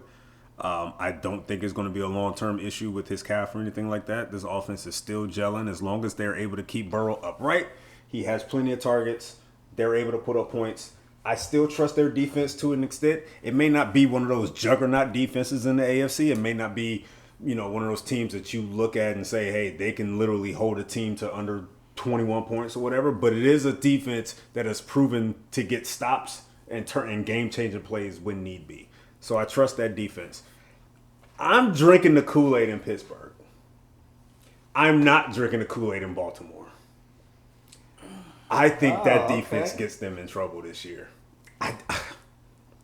I don't think it's going to be a long-term issue with his calf or anything like that. This offense is still gelling as long as they're able to keep Burrow upright. He has plenty of targets. They're able to put up points. I still trust their defense to an extent. It may not be one of those juggernaut defenses in the AFC. It may not be, one of those teams that you look at and say, hey, they can literally hold a team to under 21 points or whatever. But it is a defense that has proven to get stops and turn game-changing plays when need be. So I trust that defense. I'm drinking the Kool-Aid in Pittsburgh. I'm not drinking the Kool-Aid in Baltimore. I think that defense gets them in trouble this year.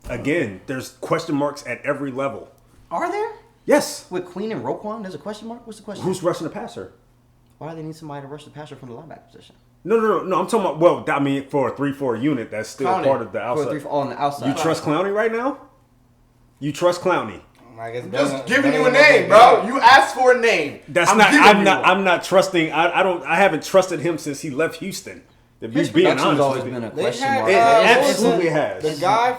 Again, there's question marks at every level. Are there? Yes. With Queen and Roquan, there's a question mark? What's the question? Who's rushing the passer? Why do they need somebody to rush the passer from the linebacker position? No. I'm talking about, for a 3-4 unit, that's still Clowney. part of the outside. On the outside. You trust Clowney right now? You trust Clowney? I'm just giving you a name, bro. You asked for a name. I'm not trusting. I haven't trusted him since he left Houston. His production's always been a question mark. It absolutely has. The guy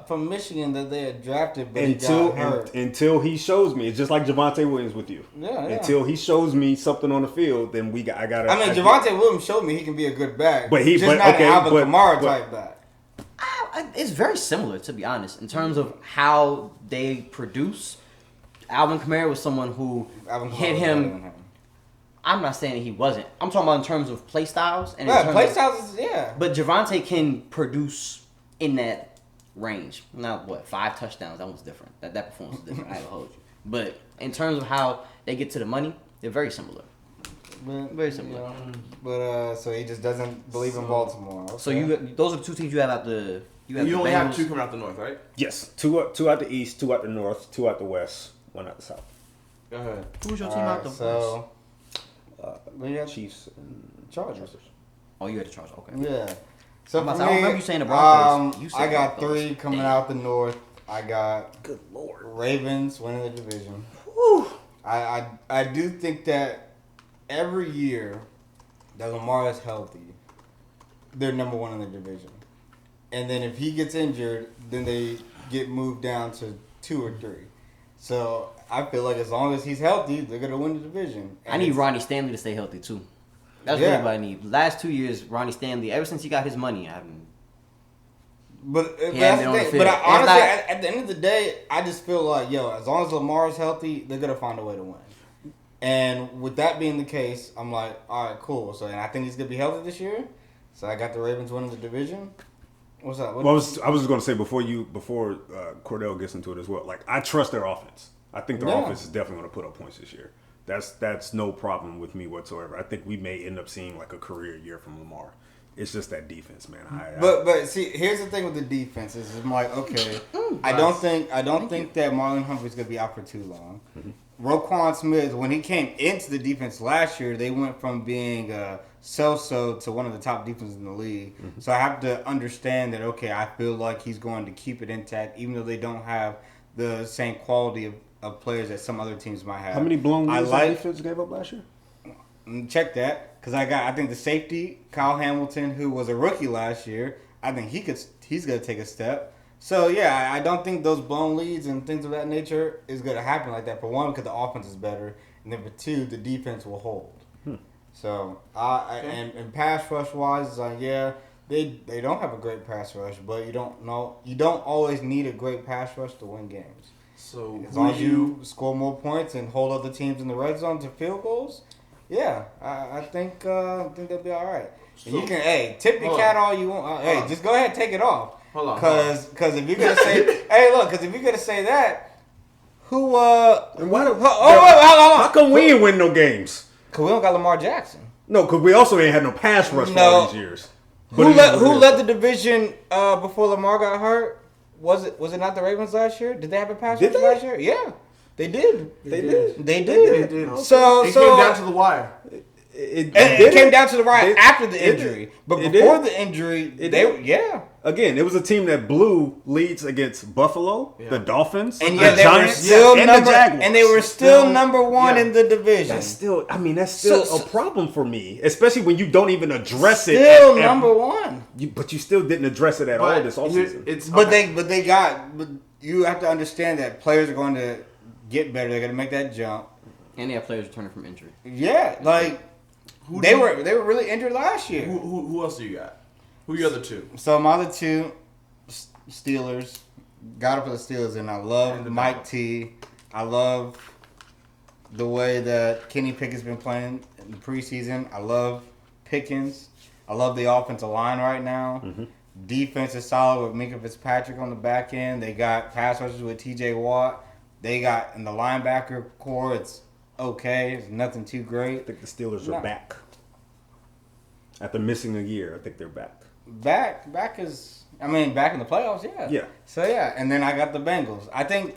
from Michigan that they had drafted, but he got hurt. Until he shows me, it's just like Javonte Williams with you. Yeah. Until he shows me something on the field, then I gotta. Javonte Williams showed me he can be a good back, but not an Alvin Kamara type back. It's very similar, to be honest, in terms of how they produce. Alvin Kamara was someone who hit him. I'm not saying he wasn't. I'm talking about in terms of play styles. And play styles, yeah. But Javonte can produce in that range. Now, 5 touchdowns? That was different. That performance was different. I will hold you. But in terms of how they get to the money, they're very similar. Very similar. But so he just doesn't believe in Baltimore. Okay. So those are the two teams you have out the. You only have 2 coming out the north, right? Yes, 2 out the east, 2 out the north, 2 out the west, 1 out the south. Go ahead. Who's your team out the west? We got Chiefs and Chargers. Oh, you had the Chargers. Okay. Yeah. So for me, I remember you saying the Broncos. I got 3 coming out the north. I got Good Lord. Ravens winning the division. Whew. I do think that every year that Lamar is healthy, they're number one in the division. And then if he gets injured, then they get moved down to 2 or 3. So I feel like as long as he's healthy, they're gonna win the division. And I need Ronnie Stanley to stay healthy too. That's really what I need. Last 2 years, Ronnie Stanley, ever since he got his money, I haven't. But that's the thing. But honestly, at the end of the day, I just feel like, as long as Lamar's healthy, they're gonna find a way to win. And with that being the case, I'm like, all right, cool. So, and I think he's gonna be healthy this year. So I got the Ravens winning the division. What's up? Well, I was just going to say before Cordell gets into it as well. Like, I trust their offense. I think their offense is definitely going to put up points this year. That's no problem with me whatsoever. I think we may end up seeing like a career year from Lamar. It's just that defense, man. But see, here's the thing with the defense is I'm like, okay, I don't think that Marlon Humphrey's gonna be out for too long. Mm-hmm. Roquan Smith, when he came into the defense last year, they went from being so-so to one of the top defenses in the league. Mm-hmm. So I have to understand that, okay, I feel like he's going to keep it intact, even though they don't have the same quality of players that some other teams might have. How many blown leads the defense gave up last year? Check that, because I think the safety, Kyle Hamilton, who was a rookie last year, I think he's going to take a step. So, yeah, I don't think those blown leads and things of that nature is going to happen like that. For one, because the offense is better. And then for two, the defense will hold. So, and pass rush-wise, it's like, they don't have a great pass rush. But you don't always need a great pass rush to win games. So as long as you score more points and hold other teams in the red zone to field goals, I think they'll be all right. So, and you can, tip your cat all you want. Just go ahead and take it off. Hold on. Because if you're gonna say, because if you're gonna say that, who? How come we ain't win no games? Because we don't got Lamar Jackson. No, because we also ain't had no pass rush for all these years. Who led the division before Lamar got hurt? Was it not the Ravens last year? Did they have a pass rush last year? Yeah, they did. They did. So it came down to the wire. It came down to the wire after the injury, but before the injury, Again, it was a team that blew leads against Buffalo, the Dolphins, and the Giants, and the Jaguars. And they were still number one in the division. That's still a problem for me, especially when you don't even address it. Still number one. But you still didn't address it at all this offseason. But you have to understand that players are going to get better. They're going to make that jump. And they have players returning from injury. Yeah, like they were really injured last year. Who else do you got? Who are your other two? So my other two, Steelers. Got up for the Steelers, and I love Mike T. I love the way that Kenny Pickett's been playing in the preseason. I love Pickens. I love the offensive line right now. Mm-hmm. Defense is solid with Minka Fitzpatrick on the back end. They got pass rushers with T.J. Watt. They got in the linebacker core. It's okay. It's nothing too great. I think the Steelers are back. After missing a year, I think they're back. Back in the playoffs, Yeah. So, and then I got the Bengals. I think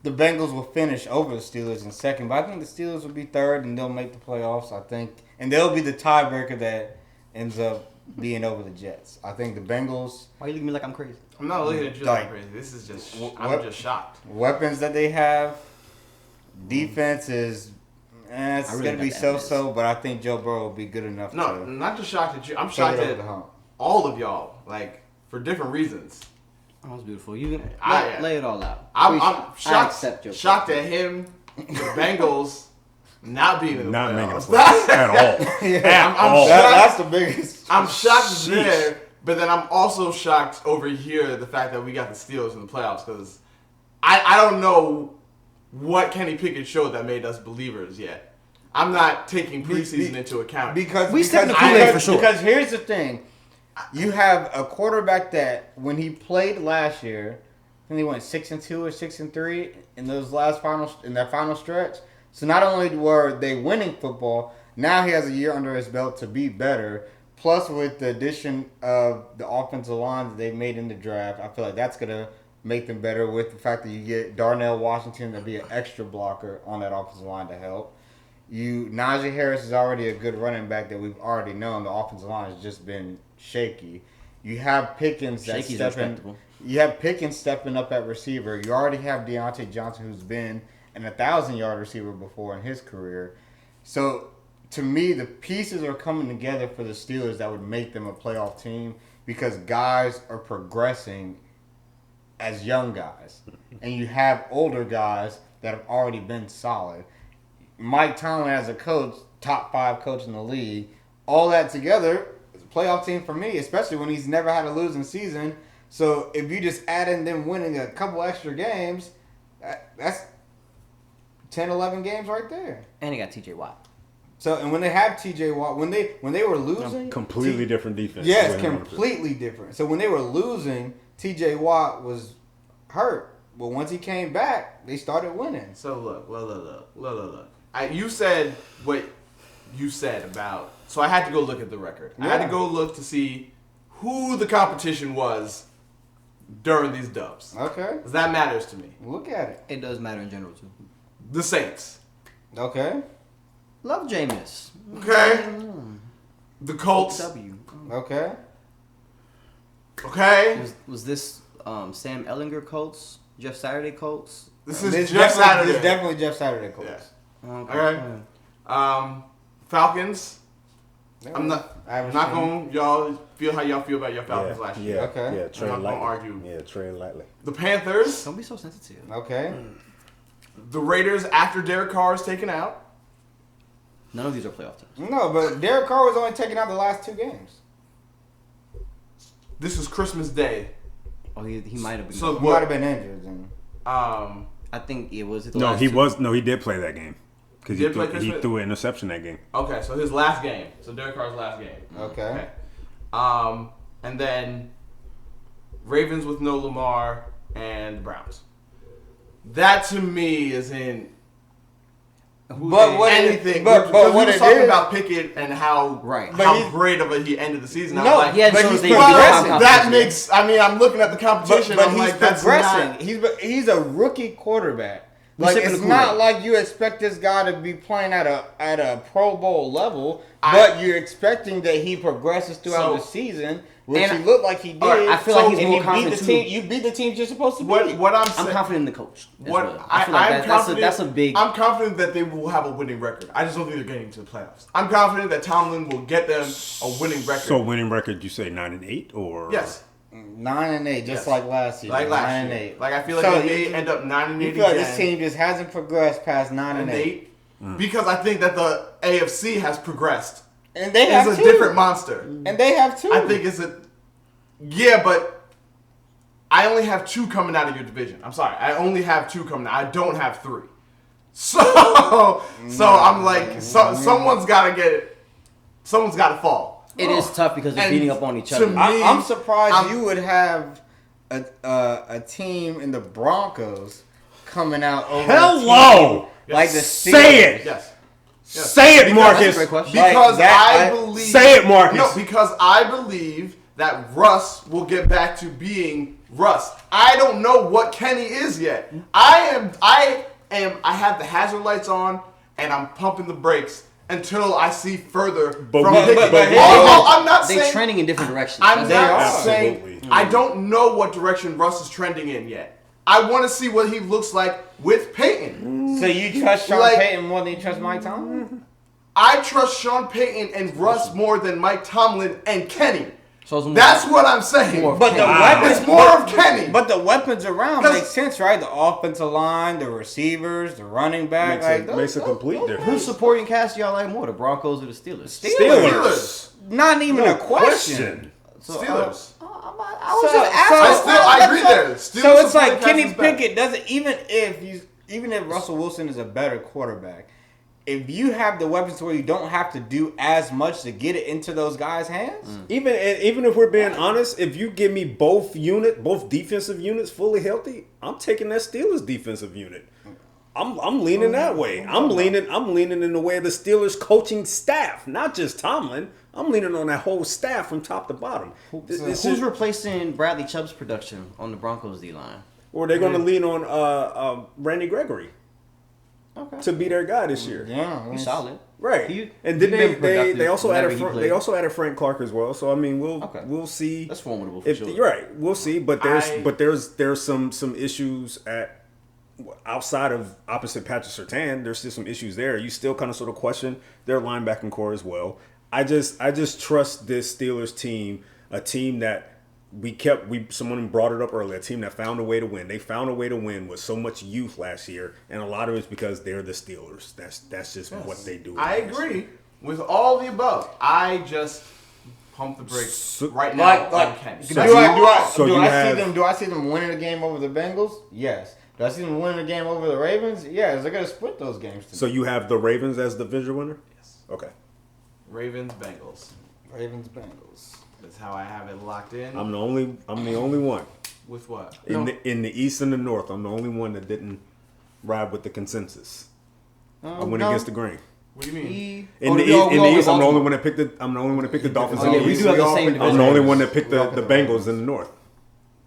the Bengals will finish over the Steelers in second, but I think the Steelers will be third, and they'll make the playoffs, I think. And they'll be the tiebreaker that ends up being over the Jets. I think the Bengals... Why are you looking at me like I'm crazy? I'm not looking at you like I'm crazy. This is just... I'm just shocked. Weapons that they have, defense is... it's going to be so-so, but I think Joe Burrow will be good enough No, not just shocked at you. I'm shocked at all of y'all, like, for different reasons. Oh, that's beautiful. You lay it all out. I'm shocked at him, the Bengals, not being in the not making the playoffs. playoffs at all. I'm shocked. That's the biggest. I'm shocked there, but then I'm also shocked over here the fact that we got the Steelers in the playoffs because I don't know what Kenny Pickett showed that made us believers yet. I'm not taking preseason into account. Because stepped in the Kool-Aid for sure. Because here's the thing. You have a quarterback that when he played last year, I think he went 6-2 or 6-3 in that final stretch. So not only were they winning football, now he has a year under his belt to be better. Plus with the addition of the offensive line that they made in the draft, I feel like that's gonna make them better with the fact that you get Darnell Washington to be an extra blocker on that offensive line to help. Najee Harris is already a good running back that we've already known. The offensive line has just been shaky. You have Pickens stepping up at receiver. You already have Deontay Johnson, who's been an 1,000-yard receiver before in his career. So to me, the pieces are coming together for the Steelers that would make them a playoff team because guys are progressing as young guys. And you have older guys that have already been solid. Mike Tomlin as a coach, top 5 coach in the league, all that together is a playoff team for me, especially when he's never had a losing season. So if you just add in them winning a couple extra games, that's 10, 11 games right there. And he got T.J. Watt. So and when they have T.J. Watt, when they were losing, completely different defense. Yes, completely different. So when they were losing, T.J. Watt was hurt. But once he came back, they started winning. So look. You said what you said about. So I had to go look at the record. Yeah. I had to go look to see who the competition was during these dubs. Okay. Because that matters to me. Look at it. It does matter in general, too. The Saints. Okay. Love Jameis. Okay. The Colts. W. Okay. Okay. Was this Sam Ellinger Colts? Jeff Saturday Colts? This is Jeff Saturday. This is definitely Jeff Saturday Colts. Yeah. Okay. Okay. Falcons. Yeah. I'm not going to y'all feel how y'all feel about your Falcons last year. Yeah, Okay. yeah, I'm trade not going to lightly. argue. Yeah, trade lightly. The Panthers. Don't be so sensitive. Okay. The Raiders after Derek Carr is taken out. None of these are playoff teams. No, but Derek Carr was only taking out the last 2 games. This is Christmas Day. Oh, he might have been. So He might have been injured. Then. I think it was. No, he was. No, he did play that game because He did play he Christmas? threw an interception that game. Okay, so his last game. So Derek Carr's last game. Okay. And then Ravens with no Lamar and the Browns. That to me is in. But what anything? but we what was it talking is, about Pickett and how Right. But how he's- great of a he ended the season. I No, was like, he had but shows he's they well, progressing. that makes. I mean, I'm looking at the competition. but I'm he's like, that's progressing. not. He's a rookie quarterback. He's Like sipping it's the not Kool-Aid. like you expect this guy to be playing at a Pro Bowl level, but you're expecting that he progresses throughout the season, which and he looked like he did. Alright, I feel like he's and more you beat confident the too. team. You beat the teams you're supposed to beat. What I'm I'm saying. confident in the coach. as What well. I feel like I'm confident. that's a big. I'm confident that they will have a winning record. I just don't think they're getting to the playoffs. I'm confident that Tomlin will get them a winning record. So winning record, you say 9-8 or yes, 9-8, just Yes. like last year. like last 9-8. year. Like I feel like So they may end up 9-8 You feel like again. this team just hasn't progressed past 9-8, Because I think that the AFC has progressed. and they have It's a two. different monster. And they have 2. I think it's a but I only have 2 coming out of your division. I'm sorry, I only have 2 coming out. I don't have 3. So I'm like, someone's got to get it. Someone's got to fall. It is tough because they're And beating up on each to other. me- I'm surprised I'm- you would have a team in the Broncos coming out over Hello! a team like the Steelers. Say it! Yes. Yes. Say it, That's a Marcus. great question. Because Like that, I believe. Say it, Marcus. No, because I believe that Russ will get back to being Russ. I don't know what Kenny is yet. I have the hazard lights on and I'm pumping the brakes until I see further But from we- Pickett. but- I'm not They're saying. trending in different directions. I'm That's not all. saying. Absolutely. I don't know what direction Russ is trending in yet. I want to see what he looks like with Peyton. So you trust Sean Like- Payton more than you trust Mike Tomlin? I trust Sean Payton and Russ more than Mike Tomlin and Kenny. So it's more- That's what I'm saying. More But the Wow. weapons, It's more of Kenny. But the weapons around 'Cause- make sense, right? The offensive line, the receivers, the running back. Makes a complete difference. Who's supporting cast y'all like more, the Broncos or the Steelers? Steelers. Not even No a question. So, Steelers. I was So- just asking. I agree there. So Steelers it's like supporting Kenny cast is better. Pickett doesn't even if Russell Wilson is a better quarterback, if you have the weapons to where you don't have to do as much to get it into those guys' hands, Even if we're being honest, if you give me both defensive units fully healthy, I'm taking that Steelers defensive unit. I'm leaning that way. I'm leaning in the way of the Steelers coaching staff, not just Tomlin. I'm leaning on that whole staff from top to bottom. Who's replacing Bradley Chubb's production on the Broncos D line? Or they're going to lean on Randy Gregory Okay, to be their guy this year. yeah, he's solid. Right, He- and then he's been productive they also whenever added he played. they also added Frank Clark as well. So I mean we'll see. That's formidable for If sure. you're right, we'll see. But there's some issues at outside of opposite Patrick Surtain, there's still some issues there. You still kind of sort of question their linebacking core as well. I just trust this Steelers team, a team that someone brought it up earlier, a team that found a way to win. They found a way to win with so much youth last year, and a lot of it's because they're the Steelers. That's just what they do. I agree with all the above. I just pump the brakes right now. Do I see them winning a game over the Bengals? Yes. Do I see them winning a game over the Ravens? Yes. They're gonna split those games. So you have the Ravens as the division winner? Yes. Okay. Ravens, Bengals. That's how I have it locked in. I'm the only one. With what? In the East and the North, I'm the only one that didn't ride with the consensus. I went against the grain. What do you mean? In the East, I'm the only one that picked the Dolphins. Oh, yeah, we do have the same division. I'm the only one that picked the Bengals in the North.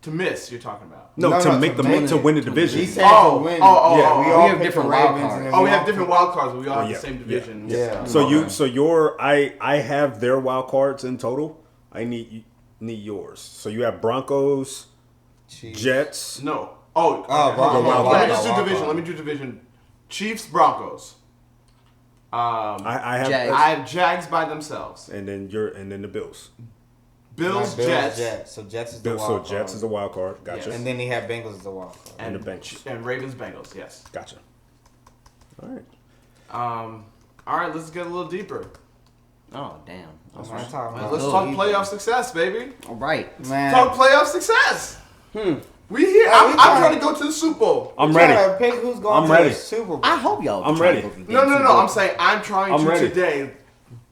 To miss, you're talking about? No, to win the division. He said to win. We have different wild cards. We have different wild cards, but we all have the same division. Yeah. So I have their wild cards in total. I need yours. So you have Broncos, Chiefs. Jets. No. Broncos. Let me do division. Chiefs, Broncos. I have Jags. I have Jags by themselves. and then the Bills. Bills, Jets. So Jets is the wild card. So Jets is the wild card. Gotcha. And then he had Bengals as the wild card. And the bench. And Ravens, Bengals. Yes. Gotcha. All right. All right. Let's get a little deeper. Oh, damn. That's what I'm talking about. Let's talk playoff success, baby. All right. Man. Talk playoff success. We here. I'm trying to go to the Super Bowl. I'm ready. Trying to pick who's going to the Super Bowl. I hope y'all. I'm try to ready. go from No. game to I'm game. saying I'm trying to ready. today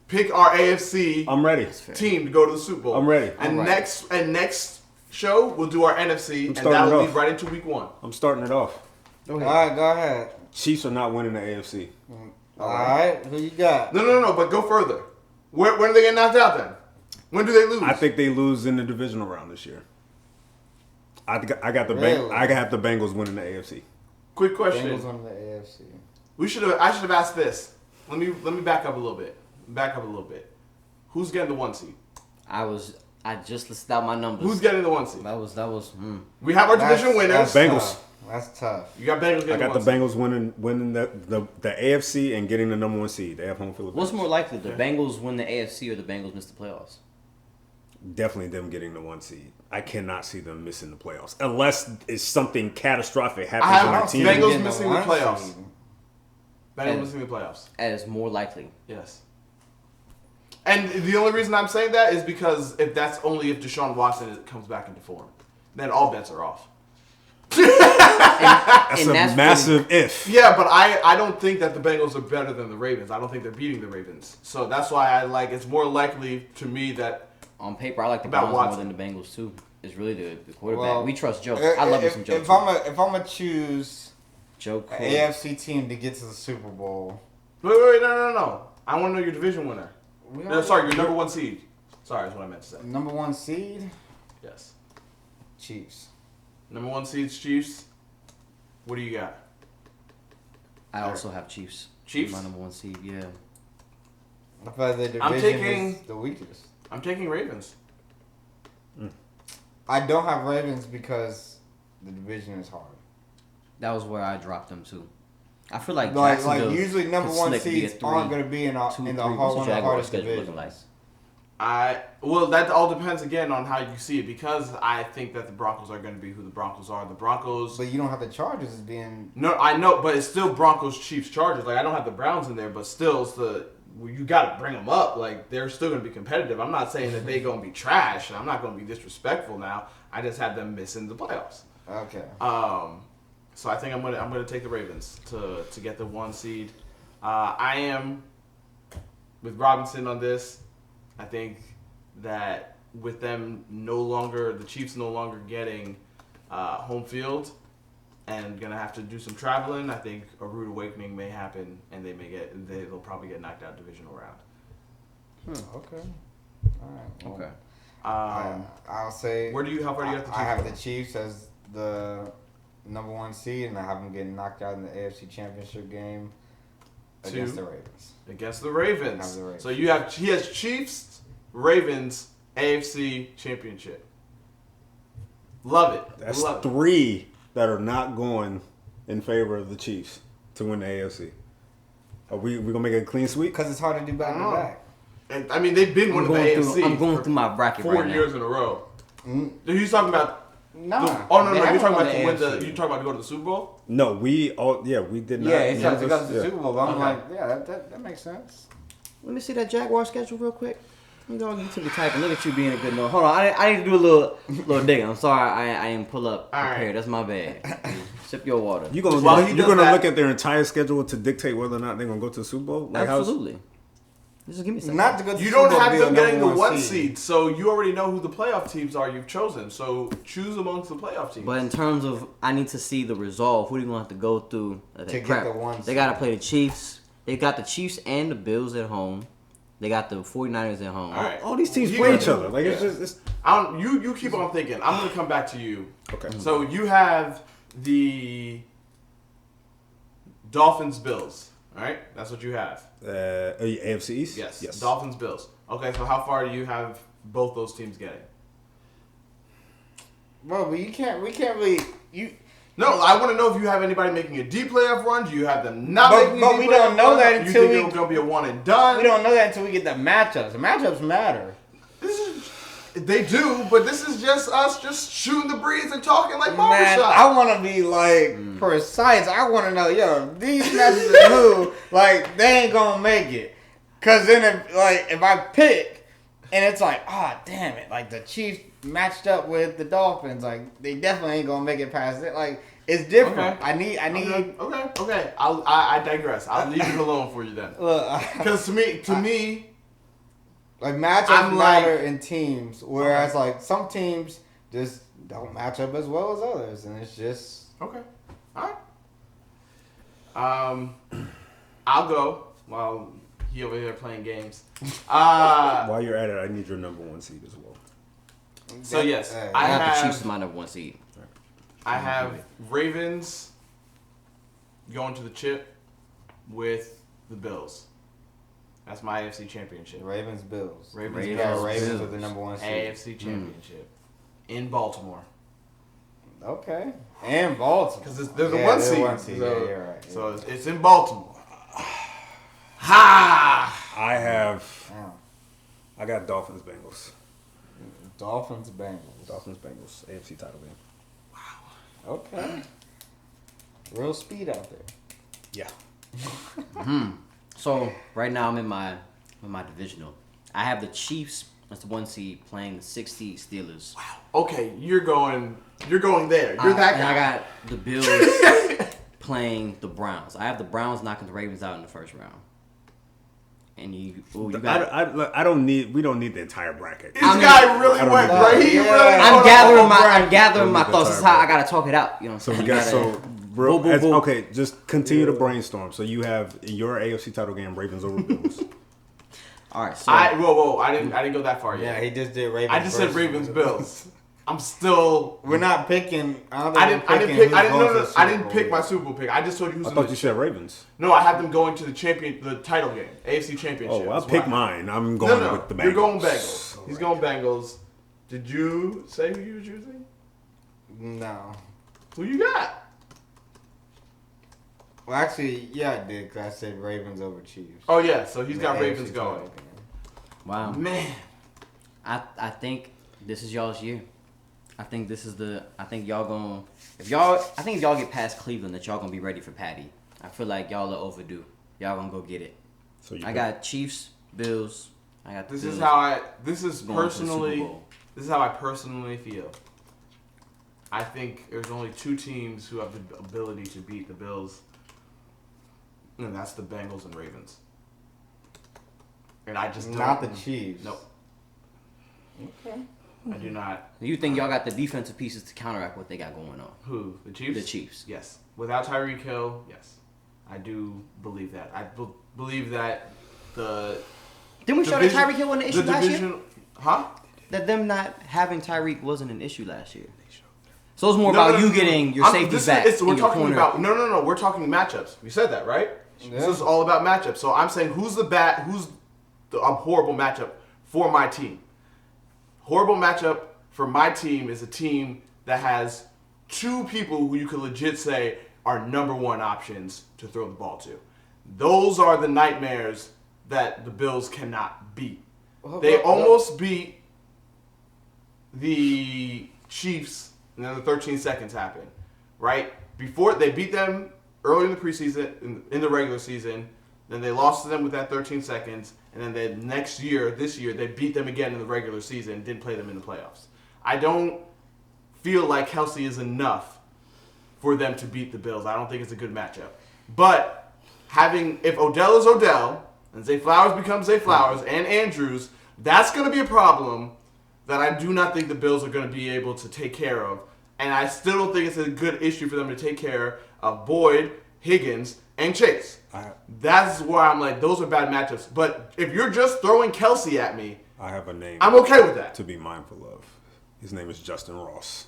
pick our AFC I'm ready. team to go to the Super Bowl. I'm ready. And I'm ready. next show we'll do our NFC, and starting that'll it lead off. right into week 1. I'm starting it off. Go All ahead. right, go ahead. Chiefs are not winning the AFC. All right, who you got? No. But go further. When do they get knocked out then? When do they lose? I think they lose in the divisional round this year. I got the Really? I have the Bengals winning the AFC. Quick question. Bengals on the AFC. I should have asked this. Let me back up a little bit. Who's getting the 1 seed? I just listed out my numbers. Who's getting the 1 seed? That was. We have our division winners. Bengals. That's tough. You got Bengals getting I got the the 1 seed. Bengals winning the AFC and getting the number 1 seed. They have home field What's advantage. more likely, the Bengals win the AFC or the Bengals miss the playoffs? Definitely them getting the 1 seed. I cannot see them missing the playoffs unless it's something catastrophic happens I on have their team. Bengals missing the one playoffs. seed. Bengals missing the playoffs. As more likely. Yes. And the only reason I'm saying that is because if Deshaun Watson comes back into form, then all bets are off. That's a massive if. Yeah, but I don't think that the Bengals are better than the Ravens. I don't think they're beating the Ravens. So that's why it's more likely to me that On paper, I like the About Browns more Watson. than the Bengals too. It's really the quarterback. Well, We trust Joe. I love me some Joe. If I'm gonna choose Joe an Cool. AFC team to get to the Super Bowl, Wait, no. I want to know your division winner. we No, sorry, your number 1 seed. Sorry, is what I meant to say. number 1 seed, Yes. Chiefs. Number 1 seed's Chiefs. What do you got? I also have Chiefs. Chiefs? My number 1 seed. Yeah. I feel like the division I'm taking- is the weakest. I'm taking Ravens. I don't have Ravens because the division is hard. That was where I dropped them too. I feel like Like Jacksonville usually number could 1 slick be a seeds aren't going to be in the What's one the of the Jaguars' hardest schedule looking divisions. like? Well, that all depends again on how you see it because I think that the Broncos are going to be who the Broncos are. The Broncos. But you don't have the Chargers as being. No, I know, but it's still Broncos, Chiefs, Chargers. Like I don't have the Browns in there, but still, you got to bring them up. Like they're still going to be competitive. I'm not saying that they're going to be trash. I'm not going to be disrespectful now. I just have them missing the playoffs. Okay. So I think I'm gonna take the Ravens to get the 1 seed. I am with Robinson on this. I think that with them the Chiefs no longer getting home field and gonna have to do some traveling, I think a rude awakening may happen and they'll probably get knocked out divisional round. Okay. All right. Well, Okay. I'll say. How far do you have the Chiefs? I have the Chiefs as the number 1 seed, and I have them getting knocked out in the AFC Championship game against the Ravens. Against the Ravens. I have the Ravens. So he has Chiefs, Ravens, AFC Championship. Love it. That's Love it. 3 that are not going in favor of the Chiefs to win the AFC. Are we gonna make it a clean sweep? Because it's hard to do back to back. And, I mean, they've been winning the AFC. I'm going through my bracket 4 right now. years in a row. Who's talking about? Nah. No. They You're haven't talking won about the to win the. AFC. You talking about to go to the Super Bowl? No, we did not. Yeah, it's have to go to the yeah. Super Bowl. But I'm Okay. like, yeah, that makes sense. Let me see that Jaguar schedule real quick. You know, you took the type and look at you being a good note. Hold on, I need to do a little digging. I'm sorry, I didn't pull up prepared. right. That's my bad. Sip your water. You're gonna look at their entire schedule to dictate whether or not they're gonna go to the Super Bowl. Like Absolutely. Just give me some. Not to go to You the Super don't Bowl, have be them a getting the number 1 seed, so you already know who the playoff teams are you've chosen. So choose amongst the playoff teams. But in terms of, I need to see the resolve. Who do you want to have to go through? To get the 1 seed. They got to play the Chiefs. They got the Chiefs and the Bills at home. They got the 49ers at home. All right. all these teams You play gotta each do- other. Like it's yeah. just it's You keep on thinking. I'm gonna come back to you. okay. So you have the Dolphins Bills. All right, that's what you have. AFC East. Yes. Yes. Dolphins Bills. Okay, so how far do you have both those teams getting? Bro, but we can't really. No, I want to know if you have anybody making a deep playoff run. Do you have them not But- making but a we deep don't playoff know run? that You until think it's gonna be a one and done? We don't know that until we get the matchups. The matchups matter. They do, but this is just us just shooting the breeze and talking like Man, barbershop. I want to be like precise. I want to know, yo, these matches are who, like, they ain't gonna make it. Cause then if I pick and it's like, ah, damn it, like the Chiefs matched up with the Dolphins, like they definitely ain't gonna make it past it. Like it's different. Okay. I need. Okay. I digress. I'll leave it alone for you then. Look, Because to me, like matchups I'm matter like- in teams, whereas like some teams just don't match up as well as others, and it's just okay, all right. I'll go while he over here playing games. While you're at it, I need your number 1 seed as well. So yes, Hey, I I have the have Chiefs as my number 1 seed. I have Ravens going to the chip with the Bills. That's my AFC Championship. Ravens Bills. Ravens, You got Bills. Ravens with the number 1 seed. AFC Championship in Baltimore. Okay. And Baltimore. Because they're the Yeah, 1 they're seed. 1 seed. So, Yeah, you're right. so it's in Baltimore. Ha! I got Dolphins Bengals. Dolphins Bengals. Dolphins Bengals AFC title game. Okay. Real speed out there. Yeah. So right now I'm in my divisional. I have the Chiefs as the 1 seed playing the 6 seed Steelers. Okay, you're going there. You're that And guy. I got the Bills playing the Browns. I have the Browns knocking the Ravens out in the first round. And you got. We don't need the entire bracket. This guy really I don't went know. right. He Yeah. really I'm gathering my Don't need thoughts. the That's how I entire gotta talk it out. You know. So we You got gotta- real, Boo, boo, boo. okay. Just continue to brainstorm. So you have your AFC title game Ravens over Bills. All right. So Whoa! I didn't go that far Yeah, yet. he just did Ravens. I just said versus Ravens the Bills. I'm still. We're not picking. I didn't pick. I didn't pick my Super Bowl pick. I just told you who's I in thought the. you said Ravens. No, I had them going to the title game, AFC Championship. Oh, I'll That's pick why. mine. I'm going No, with the Bengals. you're going Bengals. He's going Bengals. Did you say who you were choosing? No. Who you got? Well, actually, yeah, I did. Cause I said Ravens over Chiefs. Oh yeah, so he's got The Ravens AFC going. title game. wow. Man, I think this is y'all's year. I think this is the. I think y'all gonna. If y'all get past Cleveland, that y'all gonna be ready for Patty. I feel like y'all are overdue. Y'all gonna go get it. So you I got Chiefs, Bills. I got the this Bills is how this is going to the Super personally. Bowl. This is how I personally feel. I think there's only 2 teams who have the ability to beat the Bills, and that's the Bengals and Ravens. And I just Not the don't. Chiefs. Nope, Okay. I do not. You think y'all got the defensive pieces to counteract what they got going on? Who? The Chiefs? The Chiefs. Yes. Without Tyreek Hill, yes. I do believe that. I believe that the Didn't we show that division- Tyreek Hill wasn't an issue last year? Huh? That them not having Tyreek wasn't an issue last year. So it's more about you getting your safety back. We're in your talking corner. about no. We're talking matchups. We said that, right? Yeah. This is all about matchups. So I'm saying who's a horrible matchup for my team. Horrible matchup for my team is a team that has 2 people who you could legit say are number one options to throw the ball to. Those are the nightmares that the Bills cannot beat. They almost beat the Chiefs, and then the 13 seconds happened, right? Before they beat them early in the preseason, in the regular season, then they lost to them with that 13 seconds, and then this year, they beat them again in the regular season and didn't play them in the playoffs. I don't feel like Kelsey is enough for them to beat the Bills. I don't think it's a good matchup. But if Odell is Odell, and Zay Flowers becomes Zay Flowers, and Andrews, that's going to be a problem that I do not think the Bills are going to be able to take care of. And I still don't think it's a good issue for them to take care of Boyd, Higgins, and Chase. That's where I'm like, those are bad matchups. But if you're just throwing Kelsey at me, I have a name. I'm okay with that. To be mindful of. His name is Justin Ross.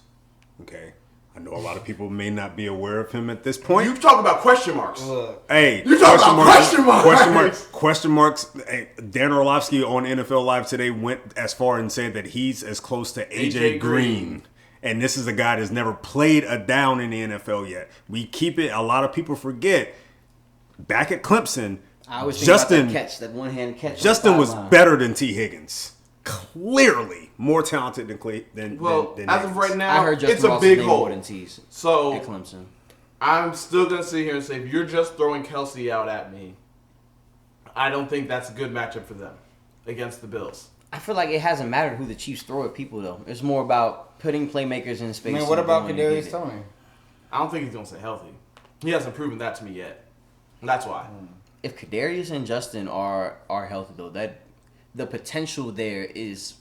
Okay? I know a lot of people may not be aware of him at this point. You talk about question marks. Hey, you talk about question marks. Question marks. Hey, Dan Orlovsky on NFL Live today went as far and said that he's as close to AJ Green. And this is a guy that's never played a down in the NFL yet. We keep it. A lot of people forget. Back at Clemson, I always think about that catch, that one-hand catch. Justin was better than T. Higgins. Clearly more talented than as of right now, I heard Justin it's a Ross big name hole. More than T's so at Clemson. I'm still gonna sit here and say, if you're just throwing Kelsey out at me, I don't think that's a good matchup for them against the Bills. I feel like it hasn't mattered who the Chiefs throw at people though. It's more about putting playmakers in space. I mean, what about Kadarius Toney? I don't think he's gonna stay healthy. He hasn't proven that to me yet. And that's why. If Kadarius and Justin are healthy though, that the potential there is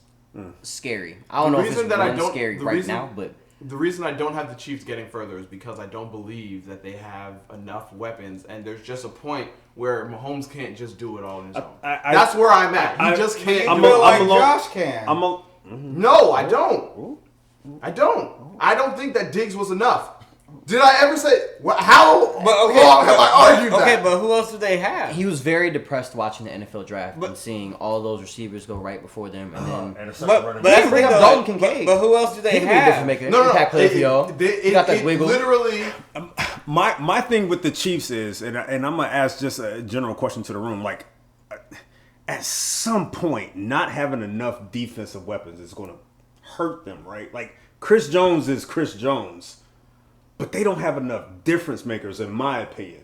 scary. I don't know if it's scary right now, but the reason I don't have the Chiefs getting further is because I don't believe that they have enough weapons, and there's just a point where Mahomes can't just do it all on his own. That's where I'm at. He just can't do it like Josh can. No, I don't. I don't think that Diggs was enough. Did I ever say how long have I argued that? Okay, but who else do they have? he was very depressed watching the NFL draft and seeing all those receivers go right before them, and then and a second running they back. can bring up Dalton Kincaid. But who else do they He can be a have? difference maker. No. Impact player for y'all. He got that wiggle. Literally, My thing with the Chiefs is, and I'm gonna ask just a general question to the room, like at some point, not having enough defensive weapons is gonna hurt them, right? Like Chris Jones is Chris Jones, but they don't have enough difference makers, in my opinion.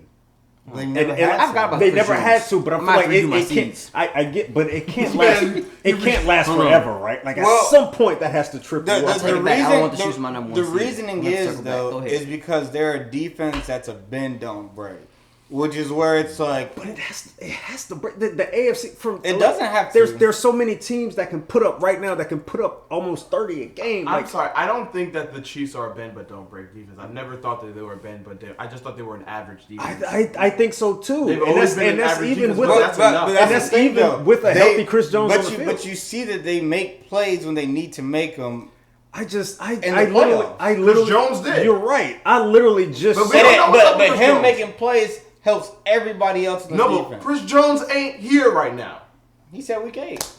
They never had to, but I feel like it can't. I get, but it can't last. It can't last forever, right? Like at some point, that has to trip you up. The reasoning is though is because they're a defense that's a bend don't break, which is where it's like. But it has to break the AFC from. It doesn't have to. There's so many teams that can put up right now that can put up almost 30 a game. I'm sorry, I don't think that the Chiefs are a bend but don't break defense. I've never thought that they were a bend but I just thought they were an average defense. I think so too. They've always been an average defense, but that's enough. And that's even with a healthy Chris Jones on the field. But you see that they make plays when they need to make them. I literally Chris Jones did. You're right. I literally just But said it. But him making plays helps everybody else in the defense. But Chris Jones ain't here right now. He said week 8.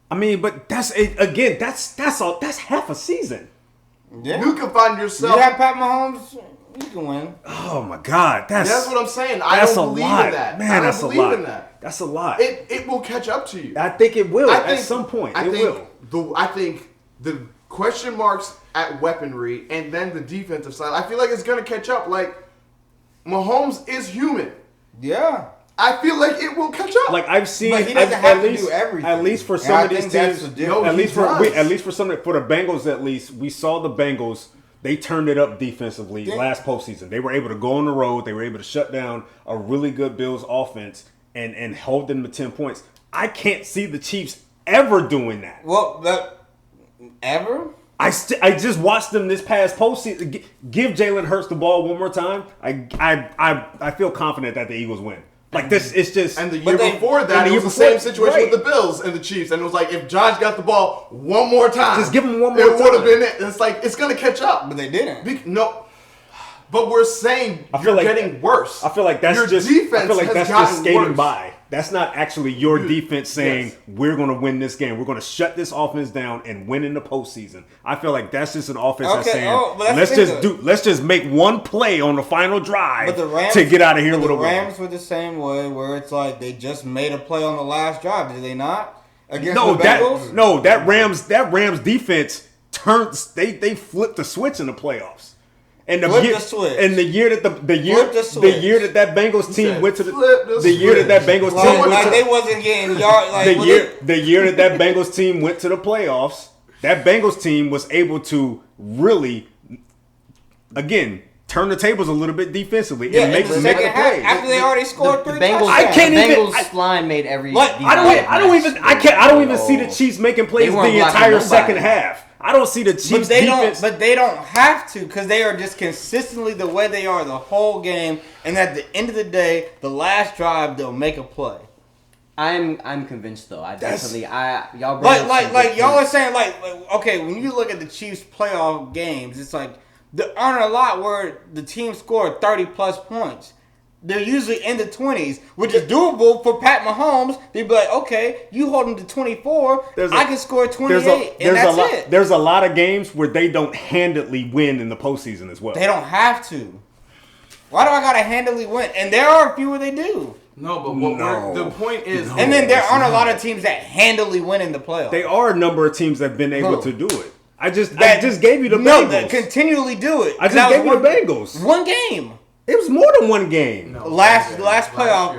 I mean, but that's again. That's all. That's half a season. Yeah. You can find yourself. You have Pat Mahomes, you can win. Oh my God, that's what I'm saying. I don't believe in that. Man, that's a lot. That. That's a lot. It will catch up to you. I think it will at some point. I think the question marks at weaponry and then the defensive side. I feel like it's gonna catch up. Like Mahomes is human. Yeah. I feel like it will catch up. Like I've seen, but he doesn't have to do everything. At least for some of these teams, for the Bengals, at least we saw the Bengals. They turned it up defensively last postseason. They were able to go on the road. They were able to shut down a really good Bills offense and hold them to 10 points. I can't see the Chiefs ever doing that. Well, ever? I just watched them this past postseason. Give Jalen Hurts the ball one more time. I feel confident that the Eagles win. Like this, it's just. And the year before that, it was the same situation with the Bills and the Chiefs, and it was like if Josh got the ball one more time, just give him one more time. It would have been it. It's like it's gonna catch up, but they didn't. No, but we're saying you're getting worse. I feel like that's your just. defense I feel like has that's gotten just skating worse. by. That's not actually your defense saying, yes, we're going to win this game. We're going to shut this offense down and win in the postseason. I feel like that's just an offense that's saying, let's just make one play on the final drive to get out of here with a win. The Rams were the same way, where it's like they just made a play on the last drive. Did they not? Against the Bengals? That Rams defense they flipped the switch in the playoffs. And the year that that Bengals team went to the year that Bengals team went to they wasn't getting yard the year that Bengals team went to the playoffs, that Bengals team was able to really again turn the tables a little bit defensively and make the plays after they already scored 3 touchdowns. Bengals line made every. I don't even see the Chiefs making plays the entire second half. I don't see the Chiefs defense. But they don't have to, because they are just consistently the way they are the whole game. And at the end of the day, the last drive, they'll make a play. I'm convinced though. Y'all. Like y'all are saying, okay, when you look at the Chiefs playoff games, it's like there aren't a lot where the team scored 30+ points. They're usually in the 20s, which is doable for Pat Mahomes. They'd be like, okay, you hold him to 24, I can score 28, and that's it. There's a lot of games where they don't handily win in the postseason as well. They don't have to. Why do I got to handily win? And there are a few where they do. No, but the point is... and then there aren't a lot of teams that handily win in the playoffs. There are a number of teams that have been able to do it. I just gave you the Bengals. No, that continually do it. I just gave you the Bengals. One game. It was more than one game. No, last playoff,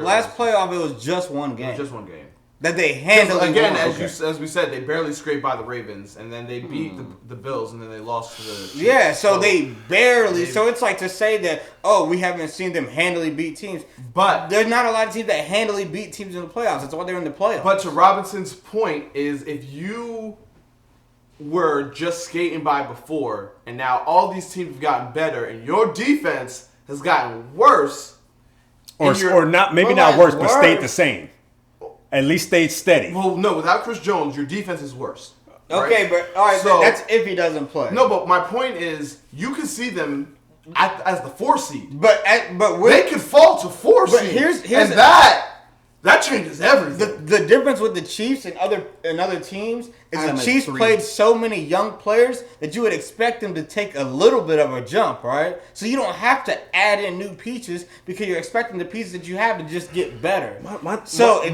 it was just one game. It was just one game. That they handled again, as we said, they barely scraped by the Ravens, and then they beat the Bills, and then they lost to the Chiefs. Yeah, so they barely. So it's like to say that, we haven't seen them handily beat teams, but there's not a lot of teams that handily beat teams in the playoffs. That's why they're in the playoffs. But to Robinson's point is, if you were just skating by before, and now all these teams have gotten better, and your defense has gotten worse, or not, maybe not worse, but stayed the same. At least stayed steady. Well, no, without Chris Jones, your defense is worse. Okay, but all right, so that's if he doesn't play. No, but my point is, you can see them as the 4 seed, but they could fall to 4 seed. But here's and that changes everything. The difference with the Chiefs and other teams is the Chiefs played so many young players that you would expect them to take a little bit of a jump, right? So you don't have to add in new pieces because you're expecting the pieces that you have to just get better. So you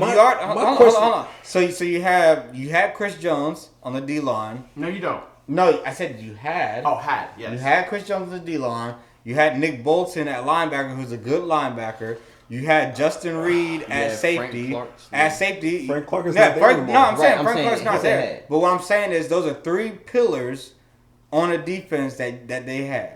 have Chris Jones on the D line. No, you don't. No, I said you had. Oh, had, yes. You had Chris Jones on the D line. You had Nick Bolton at linebacker, who's a good linebacker. You had Justin Reed at safety. Frank Clark is not there anymore. No, I'm saying Frank Clark's not there. But what I'm saying is those are 3 pillars on a defense that they had,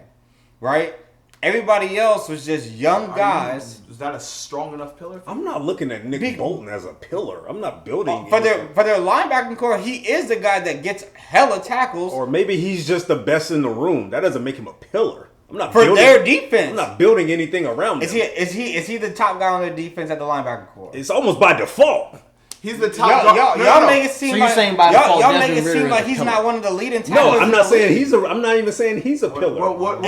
right? Everybody else was just young guys. Is that a strong enough pillar? I'm not looking at Nick Bolton as a pillar. I'm not building for their linebacking core. He is the guy that gets hella tackles. Or maybe he's just the best in the room. That doesn't make him a pillar. Their defense. I'm not building anything around him. Is he the top guy on the defense at the linebacker core? It's almost by default. He's the top. Y'all make it seem like saying by default, y'all make it seem like he's not one of the leading tacklers. No, I'm not saying I'm not even saying he's a pillar.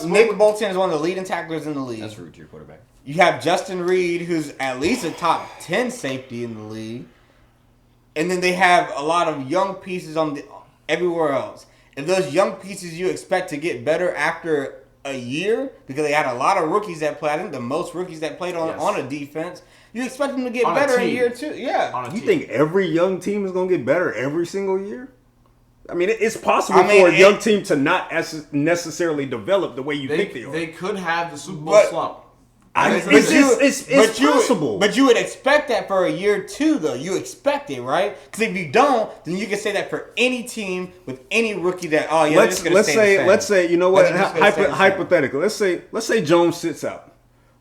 Nick Bolton is one of the leading tacklers in the league. That's rude to your quarterback. You have Justin Reed, who's at least a top 10 safety in the league, and then they have a lot of young pieces everywhere else. If those young pieces you expect to get better after a year, because they had a lot of rookies that played, I think the most rookies that played on a defense, you expect them to get better in year 2. Yeah. You think every young team is going to get better every single year? I mean, it's possible for a young team to not necessarily develop the way you think they are. They could have the Super Bowl slump. It's possible. But you would expect that for a year 2, though. You expect it, right? Because if you don't, then you can say that for any team with any rookie that, let's say, you know what? Hypothetically, let's say Jones sits out.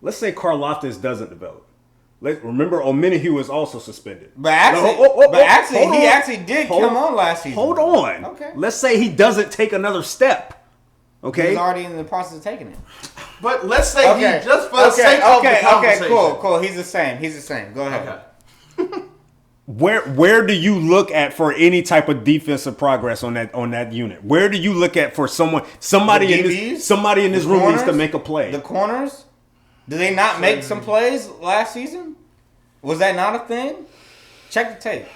Let's say Karlaftis doesn't develop. Remember, Omenihu is also suspended. But actually, he actually did come on last season. Hold on. Okay. Let's say he doesn't take another step. Okay. He's already in the process of taking it. But let's say he just for the sake of the conversation. Okay, cool. He's the same. Go ahead. Okay. Where do you look at for any type of defensive progress on that unit? Where do you look at for somebody in this room needs to make a play? The corners? Did they not make some plays last season? Was that not a thing? Check the tape.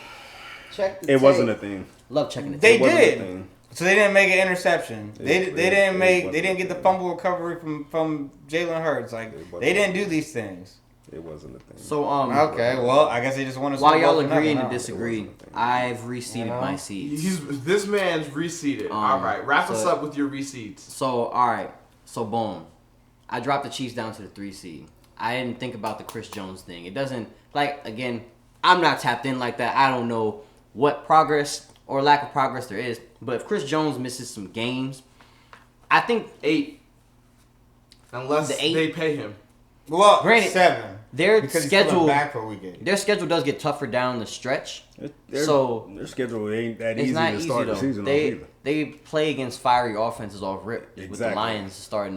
It wasn't a thing. Love checking the They tape. It wasn't a did. thing. So they didn't make an interception. They didn't get the thing. fumble recovery from Jalen Hurts. Like they didn't do these things. It wasn't a thing. So Okay, well I guess they just want to. while y'all agreeing to disagree, It wasn't a thing. I've reseeded my seeds. This man's reseeded. All right, wrap us up with your reseeds. So all right, so boom, I dropped the Chiefs down to the 3 seed. I didn't think about the Chris Jones thing. It doesn't again. I'm not tapped in like that. I don't know what progress or lack of progress there is. But if Chris Jones misses some games, I think 8. Unless The 8? they pay him. Well, Granted, 7. their Because he's schedule coming back for week 8. their schedule does get tougher down the stretch. So their schedule ain't that it's easy not to easy start though. the season off They either. they play against fiery offenses off rip with the Exactly. Lions starting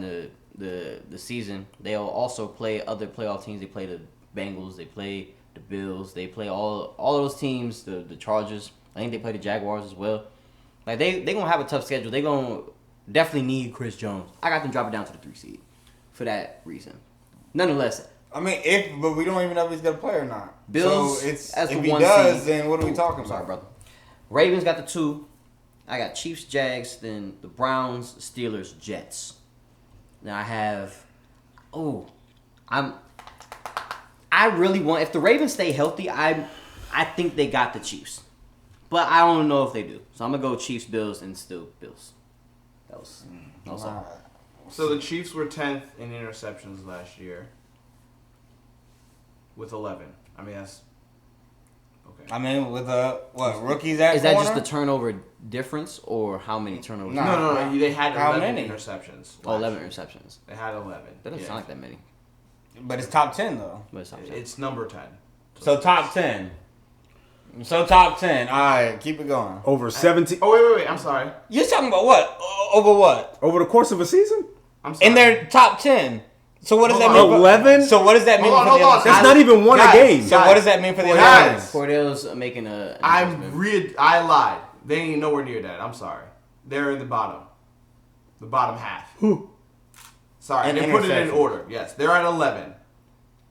the season. They'll also play other playoff teams. They play the Bengals. They play the Bills. They play all of those teams. The Chargers. I think they play the Jaguars as well. Like they gonna have a tough schedule. They gonna definitely need Chris Jones. I got them dropping down to the 3 seed for that reason. Nonetheless, I mean, but we don't even know if he's gonna play or not. Bills, So it's that's if the he 1 does, seed. then what are we talking I'm sorry, about? brother. Ravens got the 2. I got Chiefs, Jags, then the Browns, Steelers, Jets. Now I have. I really want. If the Ravens stay healthy, I think they got the Chiefs, but I don't know if they do. So I'm gonna go Chiefs, Bills, and still Bills. That was all. So the Chiefs were 10th in interceptions last year with 11. I mean, that's okay. I mean, with rookies at Is that corner? just the turnover difference, or how many turnovers? No. No. They had How 11 many? interceptions. Oh, 11 interceptions. They had 11. That doesn't Yeah. sound like that many. But it's top 10 though. But it's not It's number 10. So top 10. So top 10. All right, keep it going. Over 17 Oh, wait. I'm sorry. You're talking about what? Over what? over the course of a season? I'm sorry. In their top 10. So what does that Hold mean? on. 11? So what does that mean Hold for on, the hold other on. That's teams? not even one a Guys, game. So what does that mean for the other Guys. teams? Cordell's making an announcement. I lied. They ain't nowhere near that. I'm sorry. They're in the bottom. The bottom half. Who? Sorry, And they put it in interception. order. Yes, they're at 11.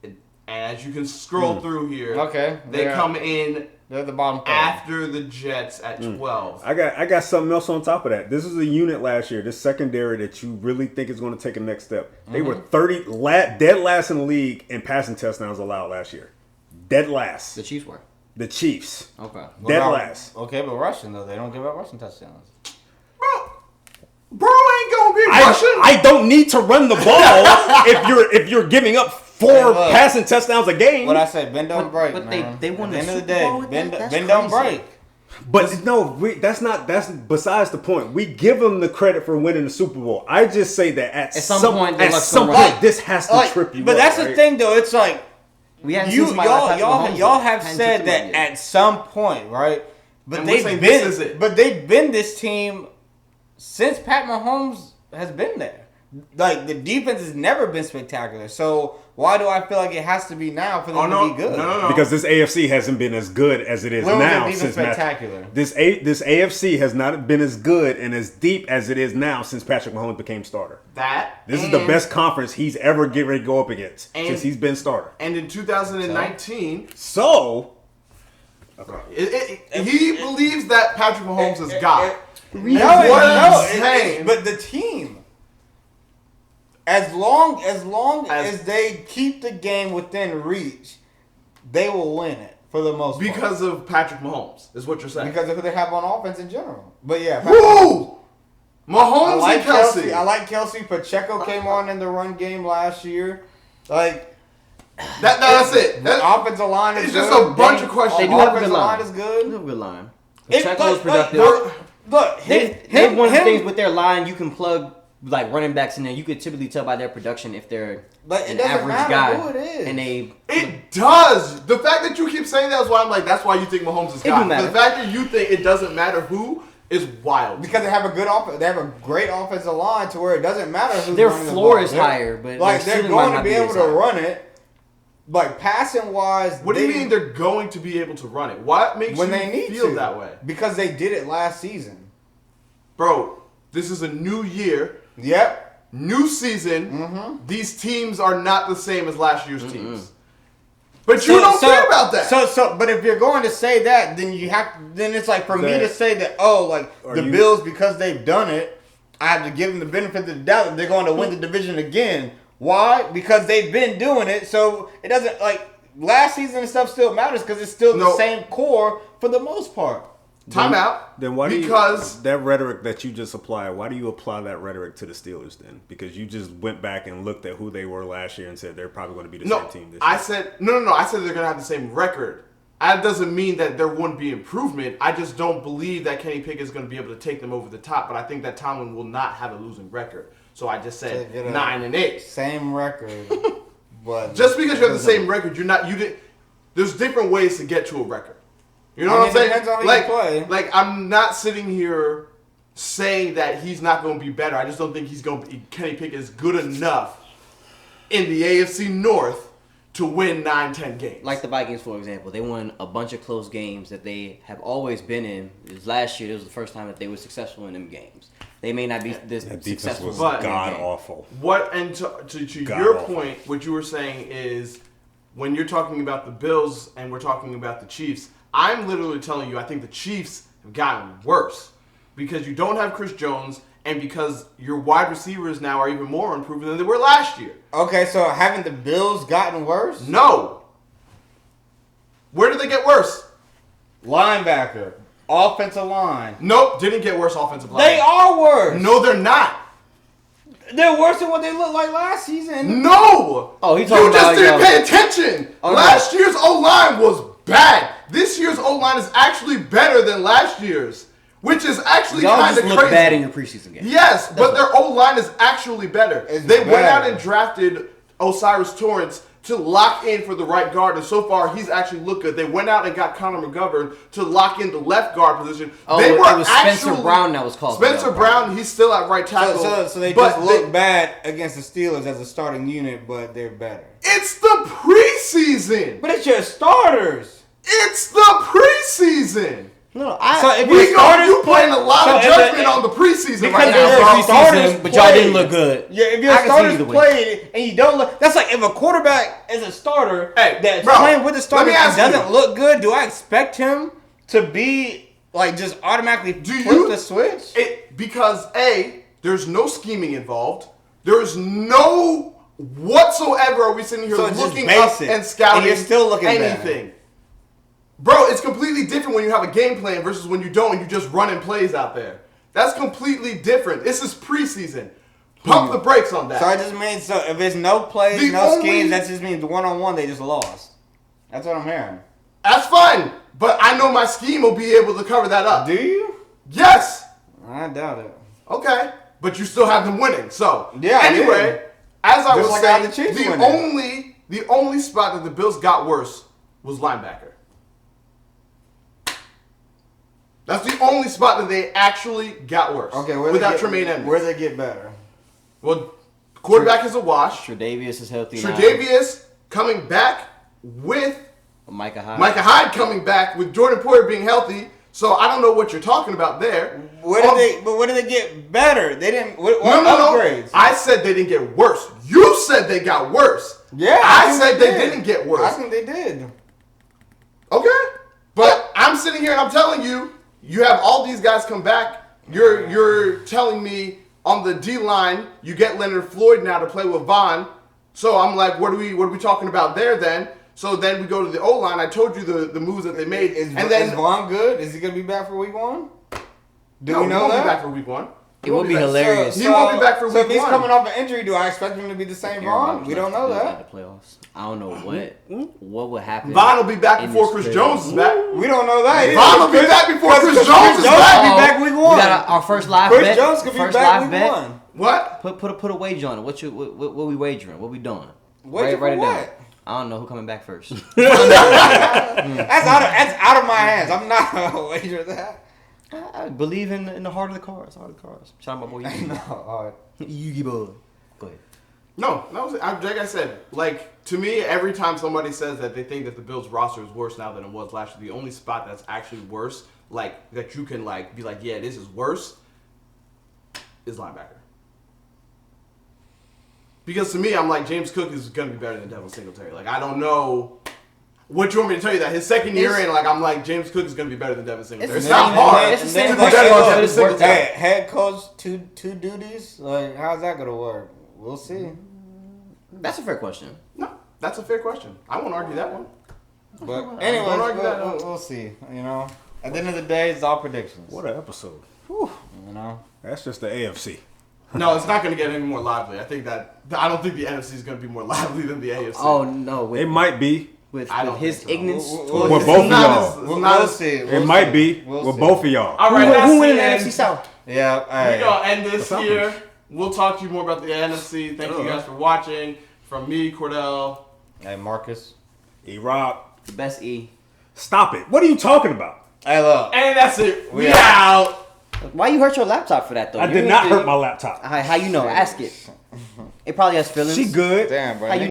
And as you can scroll through here, Okay, they they're- come in They're at the bottom third. after the Jets at 12. I got something else on top of that. This is a unit last year, this secondary that you really think is going to take a next step. They were dead last in the league in passing touchdowns allowed last year. Dead last. The Chiefs were. The Chiefs. Okay. Dead Well, last. Okay, but rushing though, they don't give up rushing touchdowns. Bro ain't gonna be rushing. I don't need to run the ball if you're giving up 4 Hey, look. passing touchdowns a game. What I said, bend don't break, but man. they won At the the end of the Super day, Bowl with bend, that? That's bend don't crazy. break. But no, that's besides the point. We give them the credit for winning the Super Bowl. I just say that at some some point, point, they at let some some point, run. this has to trip you But up, that's the right? thing though. It's like We haven't seen somebody like Patrick Mahomes y'all yet. have Hadn't said seen that somebody yet. at some point, right? But And we're they've saying been this is it. but they've been this team since Pat Mahomes has been there. Like the defense has never been spectacular. So why do I feel like it has to be now for them to be good? No. Because this AFC hasn't been as good as it is When was now their defense since Matt. spectacular? This AFC has not been as good and as deep as it is now since Patrick Mahomes became starter. This is the best conference he's ever getting ready to go up against since he's been starter. And in 2019, So, he believes that Patrick Mahomes is God. But the team. As long as they keep the game within reach, they will win it for the most part. Because of Patrick Mahomes, is what you're saying. Because of who they have on offense in general. But yeah, Woo! I Mahomes like and Kelsey. I like Kelsey. Pacheco came on in the run game last year. Like That's it. the offensive line is it's good. just a bunch of questions. They do have a Offensive good line. line is good. They have a good line. It- Pacheco was like, productive. Look, They one of the things with their line, you can plug like running backs in there. You could typically tell by their production if they're Like, it an doesn't average matter guy. who it is. And they It does. The fact that you keep saying that is why I'm like, that's why you think Mahomes is It do God. matter. The fact that you think it doesn't matter who is wild. because they have a good offense, they have a great offensive line to where it doesn't matter who's Their running the floor ball. is They're- higher, but like their they're ceiling might going to not be be able as to high. run it. Like passing wise, What do you mean they're going to be able to run it? What makes when you they need feel to that way? Because they did it last season. Bro, this is a new year, Yep. new season. These teams are not the same as last year's teams. But you don't care about that. But if you're going to say that, then then it's like for me to say that, Bills, because they've done it, I have to give them the benefit of the doubt that they're going to win the division again. Why? Because they've been doing it, so it doesn't, last season and stuff still matters because it's still the same core for the most part. Time out. Then why that rhetoric that you just applied, why do you apply that rhetoric to the Steelers then? Because you just went back and looked at who they were last year and said they're probably going to be the same team this year. I said they're going to have the same record. That doesn't mean that there wouldn't be improvement. I just don't believe that Kenny Pickett is going to be able to take them over the top, but I think that Tomlin will not have a losing record. So I just said 9-8. Same record. But just because you have the same record, there's different ways to get to a record. You know what I'm saying? Depends on how you play. Like, I'm not sitting here saying that he's not going to be better. I just don't think Kenny Pickett is good enough in the AFC North to win 9-10 games. Like the Vikings, for example. They won a bunch of close games that they have always been in. Last year, it was the first time that they were successful in them games. They may not be this successful. Was god awful. To your point, what you were saying is when you're talking about the Bills and we're talking about the Chiefs, I'm literally telling you I think the Chiefs have gotten worse because you don't have Chris Jones and because your wide receivers now are even more unproven than they were last year. Okay, so haven't the Bills gotten worse? No. Where did they get worse? Linebacker. Offensive line. Nope, didn't get worse offensive line. They are worse. No, they're not. They're worse than what they looked like last season. No. Oh, he's talking You about just didn't pay attention. Last year's O-line was bad. This year's O-line is actually better than last year's, which is actually kind of crazy. Y'all just look bad in your preseason game. Yes, but their O-line is actually better. They went out and drafted Osiris Torrance to lock in for the right guard, and so far he's actually looked good. They went out and got Connor McGovern to lock in the left guard position. Oh, it was Spencer Brown that was called. Spencer Brown, he's still at right tackle. So they just look bad against the Steelers as a starting unit, but they're better. It's the preseason. But it's your starters. It's the preseason. No, you playing a lot of judgment on the preseason right now. Starters, but y'all didn't look good. Yeah, if your starters played and you don't look, that's like if a quarterback is a starter that's playing with the starters and doesn't look good. Do I expect him to be like just automatically flip the switch? Because there's no scheming involved. There is no whatsoever. Are we sitting here looking up and scouting? And you're still looking anything? bad. Bro, it's completely different when you have a game plan versus when you don't and you just running plays out there. That's completely different. This is preseason. Pump the brakes on that. So it just means if there's no plays, schemes, that just means one-on-one they just lost. That's what I'm hearing. That's fine. But I know my scheme will be able to cover that up. Do you? Yes. I doubt it. Okay. But you still have them winning. So yeah. Anyway, as I was saying, the only spot that the Bills got worse was linebacker. That's the only spot that they actually got worse. Okay, without Tremaine Edmonds. Where they get better? Well, quarterback is a wash. Tre'Davious is healthy now. Tre'Davious coming back with Micah Hyde. Micah Hyde coming back with Jordan Poyer being healthy. So I don't know what you're talking about there. Where did they get better? They didn't. What No. upgrades? I said they didn't get worse. You said they got worse. Yeah, I said they didn't get worse. I think they did. Okay, but I'm sitting here and I'm telling you. You have all these guys come back. You're telling me on the D line you get Leonard Floyd now to play with Vaughn. So I'm like, what are we talking about there then? So then we go to the O line. I told you the moves that they made. Is Vaughn good? Is he gonna be back for week 1? Do we know that? He won't be back for week 1. It would be hilarious. He won't be back for week 1. So if he's coming off an injury, do I expect him to be the same Vaughn? We don't know that. The playoffs. I don't know what would happen. Vaughn will be back before Chris Jones is back. We don't know that. Vaughn will be back before Chris Jones is back. Be back week 1. We got our first live bet. Chris Jones could be back week 1. What? Put a wager on it. What we wagering? What we doing? Wait it what? down. I don't know who coming back first. That's out of my hands. I'm not gonna wager that. I believe in the heart of the cards. Shout out my boy. No, all right. Yugi boy. Go ahead. No, like I said, like to me, every time somebody says that they think that the Bills roster is worse now than it was last year, the only spot that's actually worse, like that you can like be like, yeah, this is worse, is linebacker. Because to me, I'm like, James Cook is gonna be better than Devin Singletary. Like I don't know What do you want me to tell you that his second year in, like I'm like James Cook is going to be better than Devin Singletary. It's the not same- hard. it's the same to be question. better than Look, Devin Singletary. Hey, head coach, two duties. Like, how's that gonna work? We'll see. That's a fair question. No, that's a fair question. I won't argue that one. But anyways, Don't argue that. we'll see. You know, at the end of the day, it's all predictions. What an episode. You know. That's just the AFC. No, it's not going to get any more lively. I don't think the NFC is going to be more lively than the AFC. Oh no, It might be. with I don't his think so. ignorance. We'll- With It's both of not y'all. as- it's We'll not as- see. It might be We'll with see. both of y'all. All right, that's Who win the the end. NFC South? Yeah. All We're right. going to end this something. here. We'll talk to you more about the NFC. Thank you guys for watching. From me, Cordell. Hey, Marcus. E-Rob, The best E. stop it. What are you talking about? Hey, look. And that's it. We We out. Why you hurt your laptop for that though? I You did need not to- hurt my laptop. How you know? Ask it. It probably has feelings. She good. Damn, bro. How you